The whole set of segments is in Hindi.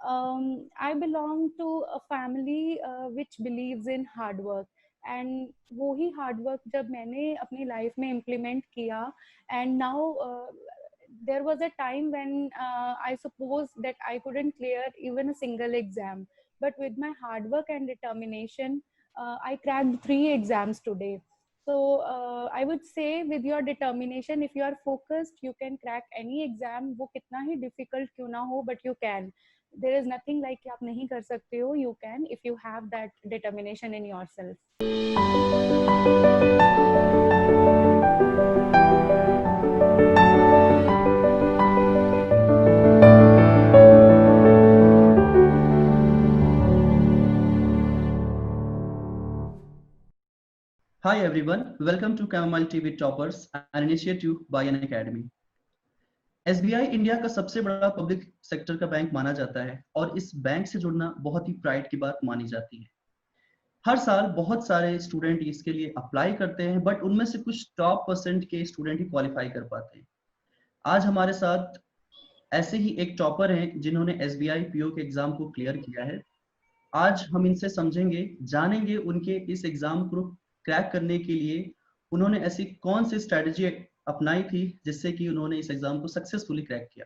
I belong to a family which believes in hard work. And वो ही हार्ड वर्क जब मैंने अपनी लाइफ में इम्प्लीमेंट किया, and now there was a time when I suppose that I couldn't clear even a single exam, but with my hard work and determination, I cracked 3 exams today. So I would say with your determination, if you are focused, you can crack any exam, वो कितना ही difficult क्यों ना हो, but you can. There is nothing like कि आप नहीं कर सकते हो. You can if you have that determination in yourself. Hi everyone, welcome to Chamomile TV Toppers, an initiative by an academy. SBI India का सबसे बड़ा पब्लिक सेक्टर का बैंक माना जाता है और इस बैंक से जुड़ना बहुत ही प्राइड की बात मानी जाती है। हर साल बहुत सारे स्टूडेंट इसके लिए अप्लाई करते हैं, बट उनमें से कुछ टॉप परसेंट के स्टूडेंट ही क्वालिफाई कर पाते हैं। आज हमारे साथ ऐसे ही एक टॉपर हैं जिन्होंने SBI PO के एग्जाम को क्लियर किया है। आज हम इनसे समझेंगे, जानेंगे उनके इस एग्जाम को क्रैक करने के लिए उन्होंने ऐसी कौन सी स्ट्रेटजी अपनाई थी जिससे कि उन्होंने इस एग्जाम को सक्सेसफुली क्रैक किया।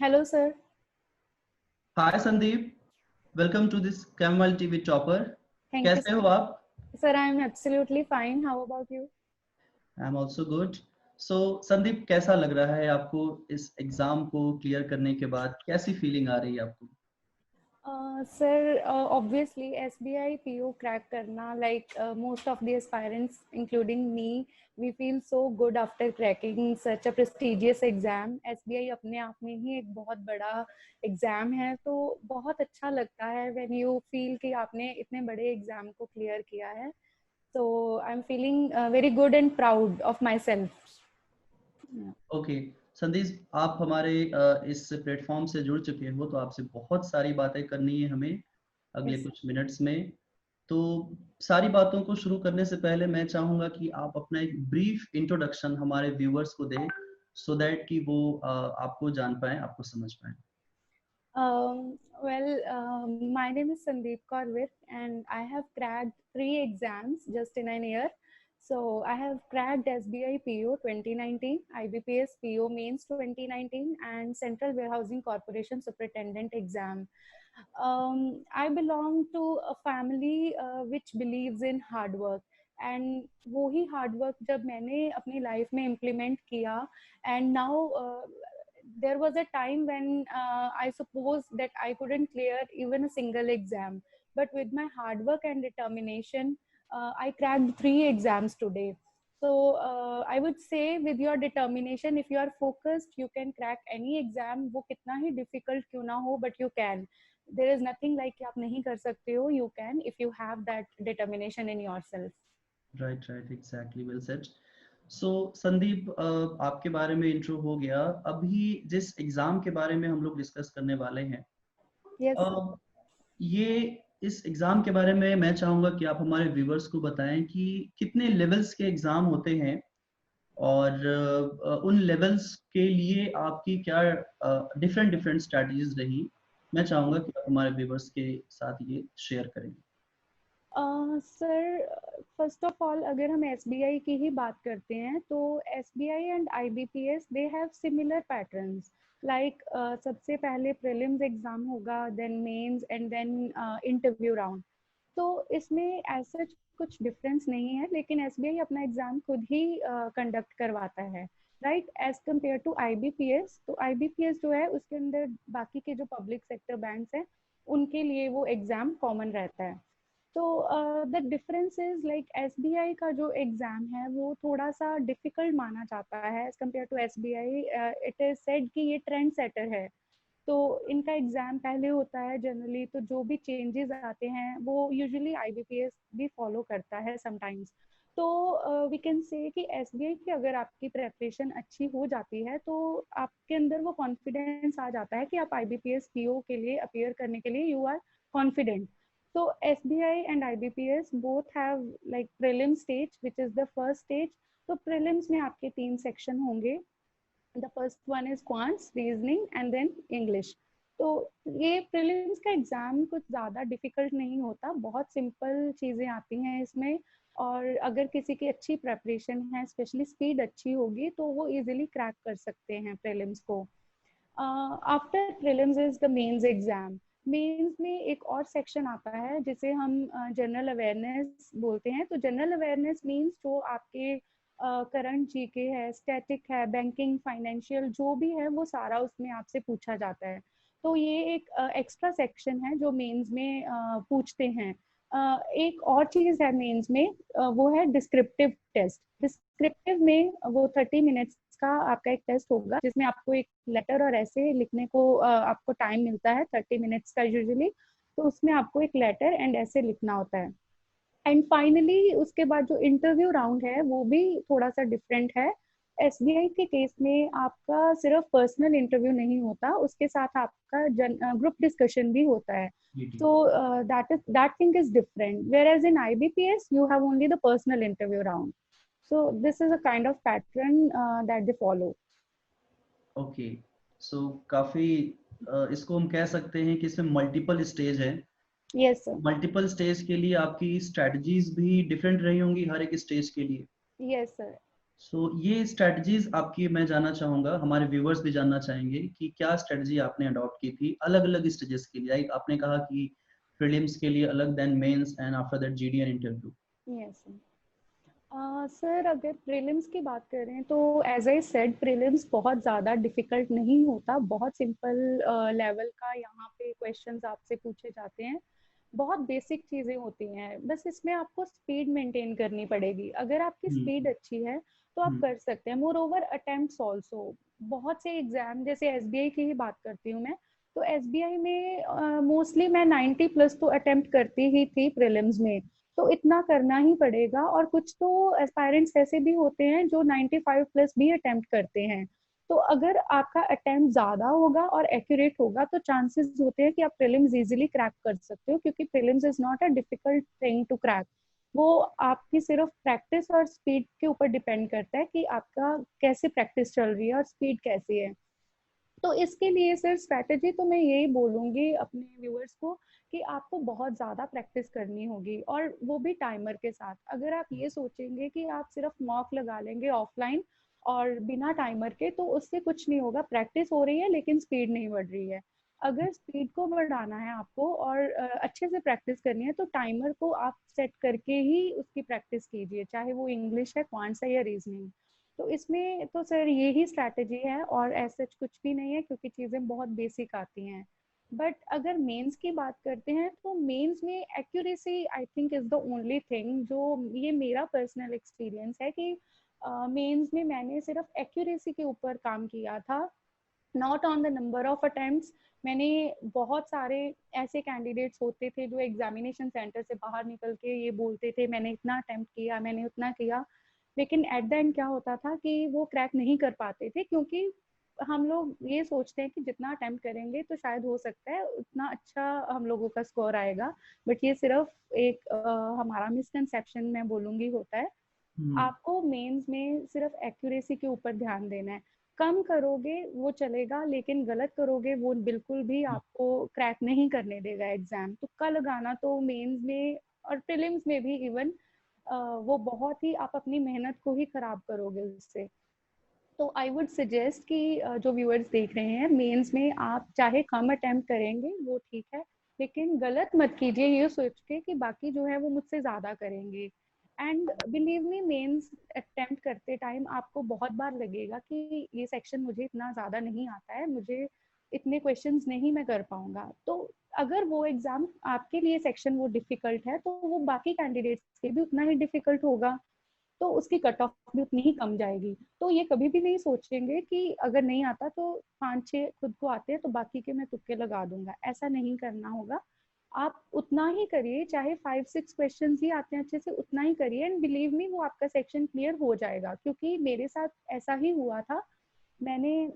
Hello, sir. Hi Sandeep, welcome to this Camwal TV topper. Thank you, कैसे sir. हो आप? Sir, I am absolutely fine. How about you? I am also good. So Sandeep, कैसा लग रहा है आपको इस एग्जाम को क्लियर करने के बाद? कैसी फीलिंग आ रही है आपको? Sir, obviously SBI PO crack करना, like most of the aspirants, including me, we feel so good after cracking such a prestigious exam. SBI अपने आप में ही एक बहुत बड़ा एग्जाम है, तो बहुत अच्छा लगता है when you feel कि आपने इतने बड़े एग्जाम को क्लियर किया है. So I'm feeling very good and proud of myself. Okay Sandeep, आप हमारे इस प्लेटफॉर्म से जुड़ चुके हो तो आपसे बहुत सारी बातें करनी है हमें अगले Yes, sir. कुछ मिनट्स में। तो सारी बातों को शुरू करने से पहले मैं चाहूंगा कि आप अपना एक ब्रीफ इंट्रोडक्शन हमारे व्यूअर्स को दें, सो दैट कि वो आपको जान पाए, आपको समझ पाए। My name is Sandeep Korvit, and I have cracked 3 exams just in a year. So I have cracked SBI PO 2019, IBPS PO Mains 2019, and Central Warehousing Corporation Superintendent exam. I belong to a family which believes in hard work. And वो ही हार्ड वर्क जब मैंने अपनी लाइफ में इम्प्लीमेंट किया, and now there was a time when I suppose that I couldn't clear even a single exam. But with my hard work and determination, I cracked 3 exams today. So I would say with your determination, if you are focused, you can crack any exam. वो कितना ही difficult क्यों ना हो, but you can. There is nothing like कि आप नहीं कर सकते हो. You can if you have that determination in yourself. Right right, exactly, well said. So Sandeep, आपके बारे में इंट्रो हो गया। अभी जिस एग्जाम के बारे में हम लोग डिस्कस करने वाले हैं, Yes, sir. ये इस एग्जाम के बारे में मैं चाहूंगा कि आप हमारे व्यूवर्स को बताएं कि कितने लेवल्स के एग्जाम होते हैं और उन लेवल्स के लिए आपकी क्या डिफरेंट डिफरेंट स्ट्रेटजीज रही। मैं चाहूंगा कि आप हमारे व्यूवर्स के साथ ये शेयर करें। सर, फर्स्ट ऑफ ऑल अगर हम एसबीआई की ही बात करते हैं तो SBI and IBPS they have similar patterns, like सबसे पहले प्रीलिम्स एग्जाम होगा, then mains and then interview round. तो इसमें ऐसा कुछ डिफरेंस नहीं है, लेकिन एसबीआई अपना एग्जाम खुद ही कंडक्ट करवाता है, right, as compare to IBPS. तो आईबीपीएस जो है उसके अंदर बाकी के जो पब्लिक सेक्टर बैंक्स हैं उनके लिए वो एग्जाम कॉमन रहता है. तो the difference is like SBI का जो एग्जाम है वो थोड़ा सा डिफिकल्ट माना जाता है as compare to SBI. It is said कि ये ट्रेंड सेटर है, तो इनका एग्जाम पहले होता है जनरली, तो जो भी चेंजेस आते हैं वो यूजुअली आईबीपीएस भी फॉलो करता है समटाइम्स. तो वी कैन से कि एसबीआई की अगर आपकी प्रेपरेशन अच्छी हो जाती है तो आपके अंदर वो कॉन्फिडेंस आ जाता है कि आप आईबीपीएस पीओ के लिए अपियर करने के लिए you are confident. So SBI and IBPS both have like prelim stage, which is the first stage, तो प्रीलिम्स में आपके 3 सेक्शन होंगे। The first one is quants, reasoning and then English. तो ये प्रीलिम्स का एग्जाम कुछ ज़्यादा डिफिकल्ट नहीं होता, बहुत सिंपल चीज़ें आती हैं इसमें। और अगर किसी की अच्छी प्रेपरेशन है, स्पेशली स्पीड अच्छी होगी, तो वो इजीली क्रैक कर सकते हैं प्रीलिम्स को। After prelims is the mains exam. Mains में एक और सेक्शन आता है जिसे हम जनरल अवेयरनेस बोलते हैं। तो जनरल अवेयरनेस मीन्स जो आपके करंट जीके है, स्टैटिक है, बैंकिंग, फाइनेंशियल जो भी है, वो सारा उसमें आपसे पूछा जाता है। तो ये एक एक्स्ट्रा सेक्शन है जो मेंस में पूछते हैं। एक और चीज है मेंस में, वो है डिस्क्रिप्टिव टेस्ट। डिस्क्रिप्टिव में वो 30 मिनट्स का आपका एक टेस्ट होगा जिसमें आपको एक लेटर और ऐसे लिखने को आपको टाइम मिलता है 30 मिनट्स का यूजुअली। तो उसमें आपको एक लेटर एंड ऐसे लिखना होता है। एंड फाइनली उसके बाद जो इंटरव्यू राउंड है वो भी थोड़ा सा डिफरेंट है। एसबीआई के केस में आपका सिर्फ पर्सनल इंटरव्यू नहीं होता, उसके साथ आपका ग्रुप डिस्कशन भी होता है। So that thing is different. Whereas in IBPS, you have only the personal interview round. So this is a kind of pattern that they follow. Okay, so काफी इसको हम कह सकते हैं कि इसमें मल्टीपल स्टेज है। Yes, sir. मल्टीपल स्टेज के लिए आपकी स्ट्रेटजीज भी डिफरेंट रही होंगी हर एक स्टेज के लिए। Yes, sir. ये स्ट्रेटजीज आपकी मैं जानना चाहूंगा, हमारे व्यूअर्स भी जानना चाहेंगे कि क्या स्ट्रेटजी आपने अडॉप्ट की थी अलग अलग स्टेजेस के लिए। लाइक आपने कहा कि प्रीलिम्स के लिए अलग, then mains and after that GD and interview. Yes, sir. Sir अगर प्रीलिम्स की बात करें तो एज आई सेड प्रीलिम्स बहुत ज़्यादा डिफिकल्ट नहीं होता, बहुत सिंपल लेवल का यहाँ पे क्वेश्चंस आपसे पूछे जाते हैं। बहुत बेसिक चीज़ें होती हैं, बस इसमें आपको स्पीड मेंटेन करनी पड़ेगी। अगर आपकी स्पीड अच्छी है तो आप कर सकते हैं। मोर ओवर अटेम्प्ट्स ऑल्सो, बहुत से एग्जाम, जैसे एसबीआई की ही बात करती हूँ मैं, तो एसबीआई में मोस्टली मैं 90 प्लस तो अटेम्प्ट करती ही थी प्रीलिम्स में। तो इतना करना ही पड़ेगा। और कुछ तो एस्पायरेंट्स ऐसे भी होते हैं जो 95 प्लस भी अटेम्प्ट करते हैं। तो अगर आपका अटेम्प्ट ज्यादा होगा और एक्यूरेट होगा तो चांसेस होते हैं कि आप प्रीलिम्स इजीली क्रैक कर सकते हो, क्योंकि prelims is not a difficult thing to crack. वो आपकी सिर्फ प्रैक्टिस और स्पीड के ऊपर डिपेंड करता है कि आपका कैसे प्रैक्टिस चल रही है और स्पीड कैसी है। तो इसके लिए सर स्ट्रैटेजी तो मैं यही बोलूंगी अपने व्यूअर्स को कि आपको बहुत ज़्यादा प्रैक्टिस करनी होगी, और वो भी टाइमर के साथ। अगर आप ये सोचेंगे कि आप सिर्फ मॉक लगा लेंगे ऑफलाइन और बिना टाइमर के, तो उससे कुछ नहीं होगा। प्रैक्टिस हो रही है लेकिन स्पीड नहीं बढ़ रही है। अगर स्पीड को बढ़ाना है आपको और अच्छे से प्रैक्टिस करनी है, तो टाइमर को आप सेट करके ही उसकी प्रैक्टिस कीजिए, चाहे वो इंग्लिश है, क्वांट्स है या रीजनिंग। तो इसमें तो सर यही स्ट्रैटेजी है, और ऐसा कुछ भी नहीं है, क्योंकि चीज़ें बहुत बेसिक आती हैं। बट अगर मेंस की बात करते हैं तो मेंस में accuracy I think is the only thing, जो ये मेरा पर्सनल एक्सपीरियंस है कि मेंस में मैंने सिर्फ एक्यूरेसी के ऊपर काम किया था, not on the number of attempts. मैंने बहुत सारे ऐसे कैंडिडेट्स होते थे जो एग्जामिनेशन सेंटर से बाहर निकल के ये बोलते थे मैंने इतना अटेम्प्ट किया, मैंने उतना किया, लेकिन एट द एंड क्या होता था कि वो क्रैक नहीं कर पाते थे, क्योंकि हम लोग ये सोचते हैं कि जितना अटेम्प्ट करेंगे तो शायद हो सकता है उतना अच्छा हम लोगों का स्कोर आएगा। बट ये सिर्फ एक हमारा मिसकंसेप्शन मैं बोलूँगी होता है। आपको मेंस में सिर्फ एक्यूरेसी के ऊपर ध्यान देना है। कम करोगे वो चलेगा, लेकिन गलत करोगे वो बिल्कुल भी आपको क्रैक नहीं करने देगा एग्जाम। तुक्का लगाना तो मेंस में और प्रीलिम्स में भी इवन वो बहुत ही, आप अपनी मेहनत को ही खराब करोगे उससे। तो आई वुड सजेस्ट कि जो व्यूअर्स देख रहे हैं, मेंस में आप चाहे कम अटेम्प्ट करेंगे वो ठीक है, लेकिन गलत मत कीजिए ये सोच के कि बाकी जो है वो मुझसे ज़्यादा करेंगे। And believe me, mains attempt करते टाइम आपको बहुत बार लगेगा कि ये सेक्शन मुझे इतना ज़्यादा नहीं आता है, मुझे इतने क्वेश्चंस नहीं मैं कर पाऊंगा। तो अगर वो एग्जाम आपके लिए सेक्शन वो डिफिकल्ट है, तो वो बाकी कैंडिडेट्स के भी उतना ही डिफिकल्ट होगा, तो उसकी कट ऑफ भी उतनी ही कम जाएगी। तो ये कभी भी नहीं सोचेंगे कि अगर नहीं आता तो 5-6 खुद को आते हैं तो बाकी के मैं तुक्के लगा दूंगा, ऐसा नहीं करना होगा। आप उतना ही करिए, चाहे 5-6 क्वेश्चन ही आते हैं अच्छे से, उतना ही करिए, एंड बिलीव मी वो आपका सेक्शन क्लियर हो जाएगा, क्योंकि मेरे साथ ऐसा ही हुआ था। मैंने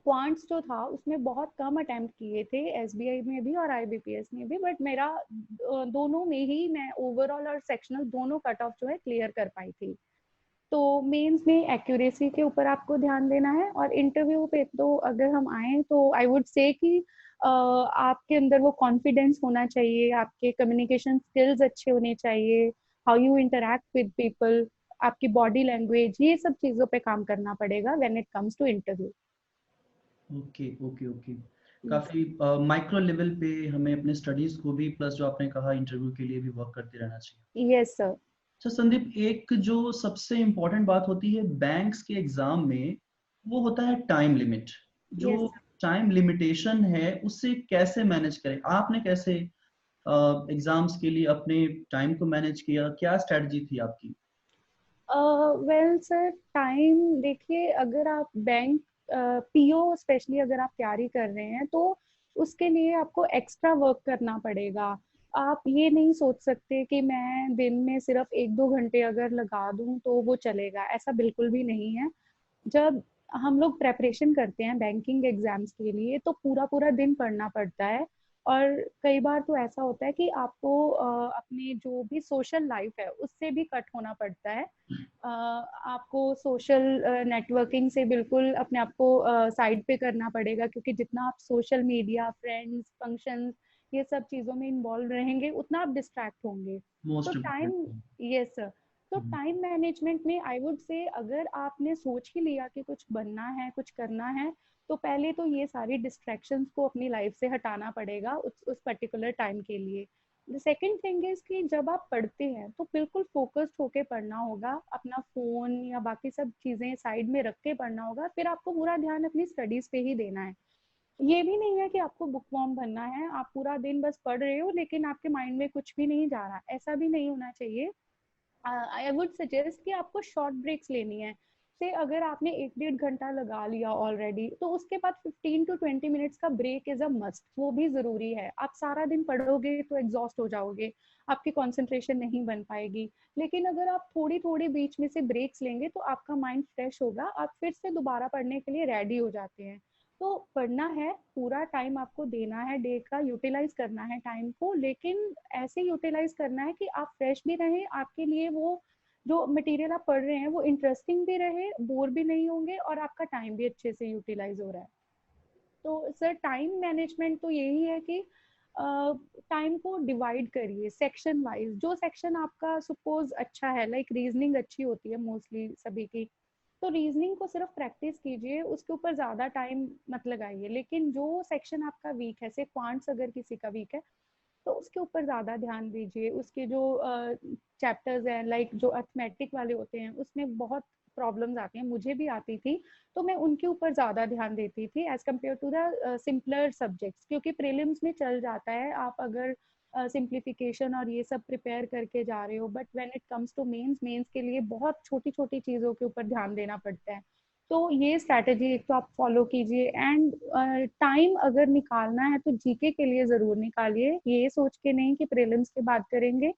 क्वांट्स जो था उसमें बहुत कम अटेम्प्ट किए थे, एसबीआई में भी और आईबीपीएस में भी, बट मेरा दोनों में ही मैं ओवरऑल और सेक्शनल दोनों कट ऑफ जो है क्लियर कर पाई थी। तो मेंस में एक्यूरेसी के ऊपर आपको ध्यान देना है, और इंटरव्यू पे तो अगर हम आए तो आई वुड से कि आपके अंदर वो कॉन्फिडेंस होना चाहिए, आपके कम्युनिकेशन स्किल्स अच्छे होने चाहिए, how you interact with people, आपकी बॉडी लैंग्वेज, ये सब चीजों पे काम करना पड़ेगा when it comes to interview. Okay okay okay. काफी माइक्रो लेवल पे हमें अपने स्टडीज को भी प्लस जो आपने कहा इंटरव्यू के लिए भी वर्क करते रहना चाहिए। Yes sir. अच्छा संदीप, एक जो सबसे इम्पोर्टेंट बात होती है बैंक्स के एग्जाम में, वो होता है टाइम लिमिट। जो यस। टाइम लिमिटेशन है उससे कैसे मैनेज करें, आपने कैसे एग्जाम्स के लिए अपने टाइम को मैनेज किया, क्या स्ट्रेटजी थी आपकी? वेल सर, टाइम देखिए, अगर आप बैंक पीओ स्पेशली अगर आप तैयारी कर रहे हैं तो उसके लिए आपको एक्स्ट्रा वर्क करना पड़ेगा। आप ये नहीं सोच सकते कि मैं दिन में सिर्फ 1-2 घंटे अगर लगा दूं तो वो चलेगा, ऐसा बिल्कुल भी नहीं है। जब हम लोग प्रेपरेशन करते हैं बैंकिंग एग्जाम्स के लिए तो पूरा पूरा दिन पढ़ना पड़ता है, और कई बार तो ऐसा होता है कि आपको अपनी जो भी सोशल लाइफ है उससे भी कट होना पड़ता है। आपको सोशल नेटवर्किंग से बिल्कुल अपने आप को साइड पे करना पड़ेगा, क्योंकि जितना आप सोशल मीडिया, फ्रेंड्स, फंक्शंस, ये सब चीज़ों में इन्वॉल्व रहेंगे उतना आप डिस्ट्रैक्ट होंगे। तो most time, important. Yes sir, तो टाइम मैनेजमेंट में आई वुड से अगर आपने सोच ही लिया कि कुछ बनना है, कुछ करना है, तो पहले तो ये सारी डिस्ट्रैक्शंस को अपनी लाइफ से हटाना पड़ेगा उस पर्टिकुलर टाइम के लिए। द सेकेंड थिंग इज कि जब आप पढ़ते हैं तो बिल्कुल फोकस्ड होके पढ़ना होगा, अपना फोन या बाकी सब चीजें साइड में रख के पढ़ना होगा, फिर आपको पूरा ध्यान अपनी स्टडीज पे ही देना है। ये भी नहीं है कि आपको बुक वॉर्म बनना है, आप पूरा दिन बस पढ़ रहे हो लेकिन आपके माइंड में कुछ भी नहीं जा रहा, ऐसा भी नहीं होना चाहिए। आई वुड सजेस्ट कि आपको शॉर्ट ब्रेक्स लेनी है। से अगर आपने 1-1.5 घंटा लगा लिया ऑलरेडी, तो उसके बाद 15 to 20 मिनट्स का ब्रेक इज अ मस्ट, वो भी जरूरी है। आप सारा दिन पढ़ोगे तो एग्जॉस्ट हो जाओगे, आपकी कंसंट्रेशन नहीं बन पाएगी। लेकिन अगर आप थोड़ी थोड़ी बीच में से ब्रेक्स लेंगे तो आपका माइंड फ्रेश होगा, आप फिर से दोबारा पढ़ने के लिए रेडी हो जाते हैं। तो पढ़ना है, पूरा टाइम आपको देना है, डे का यूटिलाइज करना है टाइम को, लेकिन ऐसे यूटिलाइज करना है कि आप फ्रेश भी रहें, आपके लिए वो जो मटेरियल आप पढ़ रहे हैं वो इंटरेस्टिंग भी रहे, बोर भी नहीं होंगे, और आपका टाइम भी अच्छे से यूटिलाइज हो रहा है। तो सर टाइम मैनेजमेंट तो यही है कि टाइम को डिवाइड करिए सेक्शन वाइज। जो सेक्शन आपका सपोज अच्छा है, लाइक रीजनिंग अच्छी होती है मोस्टली सभी की, तो रीजनिंग को सिर्फ प्रैक्टिस कीजिए, उसके ऊपर ज्यादा टाइम मत लगाइए। लेकिन जो सेक्शन आपका वीक है, से क्वांट्स अगर किसी का वीक है, तो उसके ऊपर ज्यादा ध्यान दीजिए। उसके जो चैप्टर्स हैं, लाइक जो अर्थमेटिक वाले होते हैं, उसमें बहुत प्रॉब्लम्स आती हैं, मुझे भी आती थी, तो मैं उनके ऊपर ज्यादा ध्यान देती थी as compare to the simpler subjects, क्योंकि प्रीलिम्स में चल जाता है आप अगर सिंप्लीफिकेशन और ये सब प्रिपेयर करके जा रहे हो, but when it comes to mains, mains के लिए बहुत छोटी छोटी चीजों के ऊपर ध्यान देना पड़ता है। तो ये स्ट्रैटेजी एक तो आप फॉलो कीजिए, एंड टाइम अगर निकालना है तो जीके के लिए जरूर निकालिए, ये सोच के नहीं कि प्रीलिम्स के बाद करेंगे।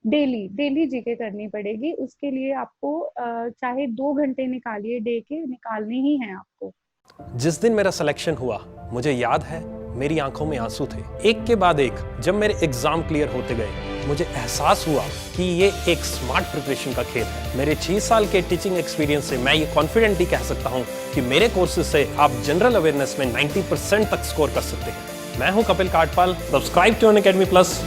डेली डेली जीके करनी पड़ेगी, उसके लिए आपको चाहे 2 घंटे निकालिए, डे के निकालने ही हैं आपको। जिस दिन मेरा सिलेक्शन हुआ, मुझे याद है मेरी आंखों में आंसू थे। एक के बाद एक जब मेरे एग्जाम क्लियर होते गए, मुझे एहसास हुआ कि ये एक स्मार्ट प्रिपरेशन का खेल है। मेरे 6 साल के टीचिंग एक्सपीरियंस से मैं ये कॉन्फिडेंटली कह सकता हूँ कि मेरे कोर्सेज से आप जनरल अवेयरनेस में 90% तक स्कोर कर सकते हैं। मैं हूँ Kapil Katpal, subscribe to Unacademy plus.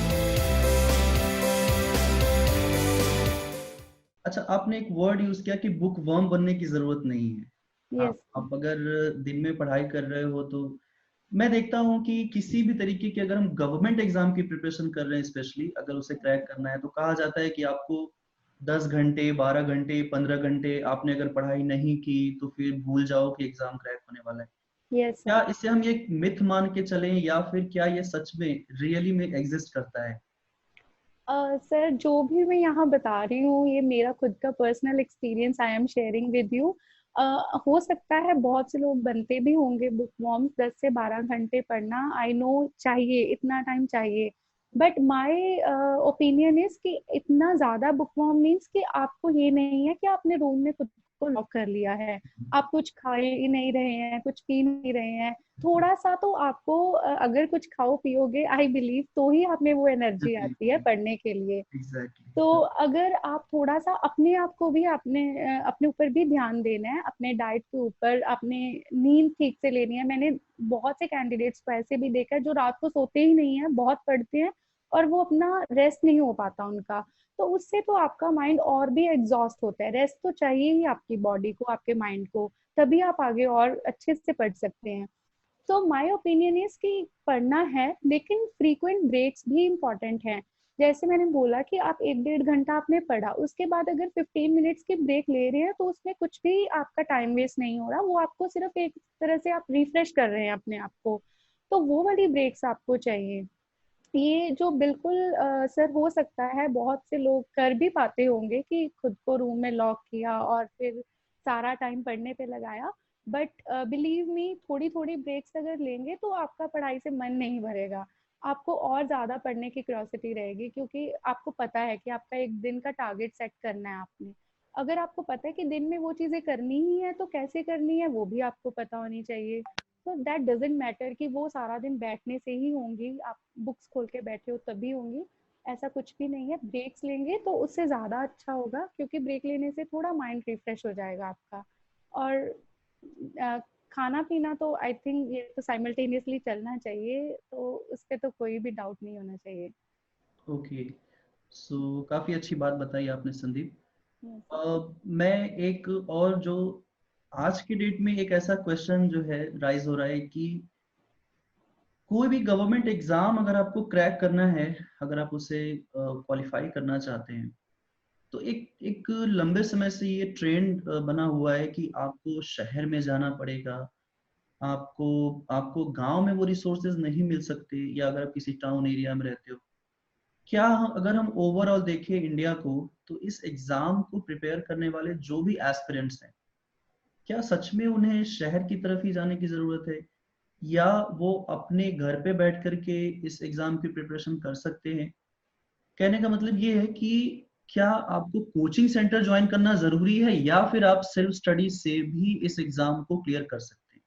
अच्छा, आपने एक वर्ड यूज किया कि बुक वर्म बनने की जरूरत नहीं है। हाँ, यस। आप अगर दिन में पढ़ाई कर रहे हो तो मैं देखता हूँ कि किसी भी तरीके की अगर हम गवर्नमेंट एग्जाम की प्रिपरेशन कर रहे हैं, स्पेशली अगर उसे क्रैक करना है, तो कहा जाता है कि आपको 10 घंटे, 12 घंटे, 15 घंटे आपने अगर पढ़ाई नहीं की तो फिर भूल जाओ कि एग्जाम क्रैक होने वाला है। Yes sir. क्या इसे हम ये मिथ मान के चलें, या फिर क्या ये सच में रियली में एग्जिस्ट करता है? सर जो भी मैं यहाँ बता रही हूँ ये मेरा खुद का personal experience I am sharing with you. हो सकता है बहुत से लोग बनते भी होंगे बुक वॉर्म, 10 से 12 घंटे पढ़ना, आई नो चाहिए, इतना टाइम चाहिए, बट माय ओपिनियन इज कि इतना ज्यादा बुक वॉर्म मीन्स कि आपको ये नहीं है कि आपने रूम में खुद को लॉक कर लिया है, आप कुछ खा ही नहीं रहे हैं, कुछ पी नहीं रहे हैं, थोड़ा सा तो आपको अगर कुछ खाओ पियोगे, आई बिलीव, तो ही आप में वो एनर्जी आती है पढ़ने के लिए। एग्जैक्टली। तो अगर आप थोड़ा सा अपने आप को भी अपने ऊपर भी ध्यान देना है, अपने डाइट के ऊपर, अपने नींद ठीक से लेनी है। मैंने बहुत से कैंडिडेट्स को ऐसे भी देखा है जो रात को सोते ही नहीं है, बहुत पढ़ते हैं और वो अपना रेस्ट नहीं हो पाता उनका, तो उससे तो आपका माइंड और भी एग्जॉस्ट होता है। रेस्ट तो चाहिए ही आपकी बॉडी को, आपके माइंड को, तभी आप आगे और अच्छे से पढ़ सकते हैं। तो माय ओपिनियन इज कि पढ़ना है, लेकिन फ्रीक्वेंट ब्रेक्स भी इम्पोर्टेंट हैं। जैसे मैंने बोला कि आप 1-1.5 घंटा आपने पढ़ा, उसके बाद अगर 15 मिनट्स की ब्रेक ले रहे हैं तो उसमें कुछ भी आपका टाइम वेस्ट नहीं हो रहा, वो आपको सिर्फ एक तरह से आप रिफ्रेश कर रहे हैं अपने आप को, तो वो वाली ब्रेक्स आपको चाहिए। ये जो बिल्कुल सर हो सकता है बहुत से लोग कर भी पाते होंगे कि खुद को रूम में लॉक किया और फिर सारा टाइम पढ़ने पे लगाया, बट बिलीव मी, थोड़ी थोड़ी ब्रेक्स अगर लेंगे तो आपका पढ़ाई से मन नहीं भरेगा, आपको और ज्यादा पढ़ने की क्यूरियोसिटी रहेगी, क्योंकि आपको पता है कि आपका एक दिन का टारगेट सेट करना है आपने। अगर आपको पता है कि दिन में वो चीजें करनी ही है तो कैसे करनी है वो भी आपको पता होनी चाहिए। तो दैट डजेंट मैटर कि वो सारा दिन बैठने से ही होंगी, आप बुक्स खोल के बैठे हो तभी होंगी, ऐसा कुछ भी नहीं है। ब्रेक्स लेंगे तो उससे ज़्यादा अच्छा होगा, क्योंकि ब्रेक लेने से थोड़ा माइंड रिफ्रेश हो जाएगा आपका। और अ, खाना पीना तो आई थिंक ये तो साइमल्टेनियसली चलना चाहिए, तो उस पर तो कोई भी डाउट नहीं होना चाहिए। ओके, सो काफी अच्छी बात बताई आपने संदीप। yes, मैं एक और जो आज की डेट में एक ऐसा क्वेश्चन जो है राइज हो रहा है कि कोई भी गवर्नमेंट एग्जाम अगर आपको क्रैक करना है, अगर आप उसे क्वालिफाई करना चाहते हैं, तो एक एक लंबे समय से ये ट्रेंड बना हुआ है कि आपको शहर में जाना पड़ेगा, आपको आपको गांव में वो रिसोर्सेज नहीं मिल सकते, या अगर आप किसी टाउन एरिया में रहते हो। क्या अगर हम ओवरऑल देखें इंडिया को, तो इस एग्जाम को प्रिपेयर करने वाले जो भी एस्पिरेंट्स हैं, क्या सच में उन्हें शहर की तरफ ही जाने की जरूरत है, या वो अपने घर पे बैठ करके इस एग्जाम की प्रिपरेशन कर सकते हैं? कहने का मतलब ये है कि क्या आपको कोचिंग सेंटर ज्वाइन करना जरूरी है, या फिर आप सेल्फ स्टडी से भी इस एग्जाम को क्लियर कर सकते हैं?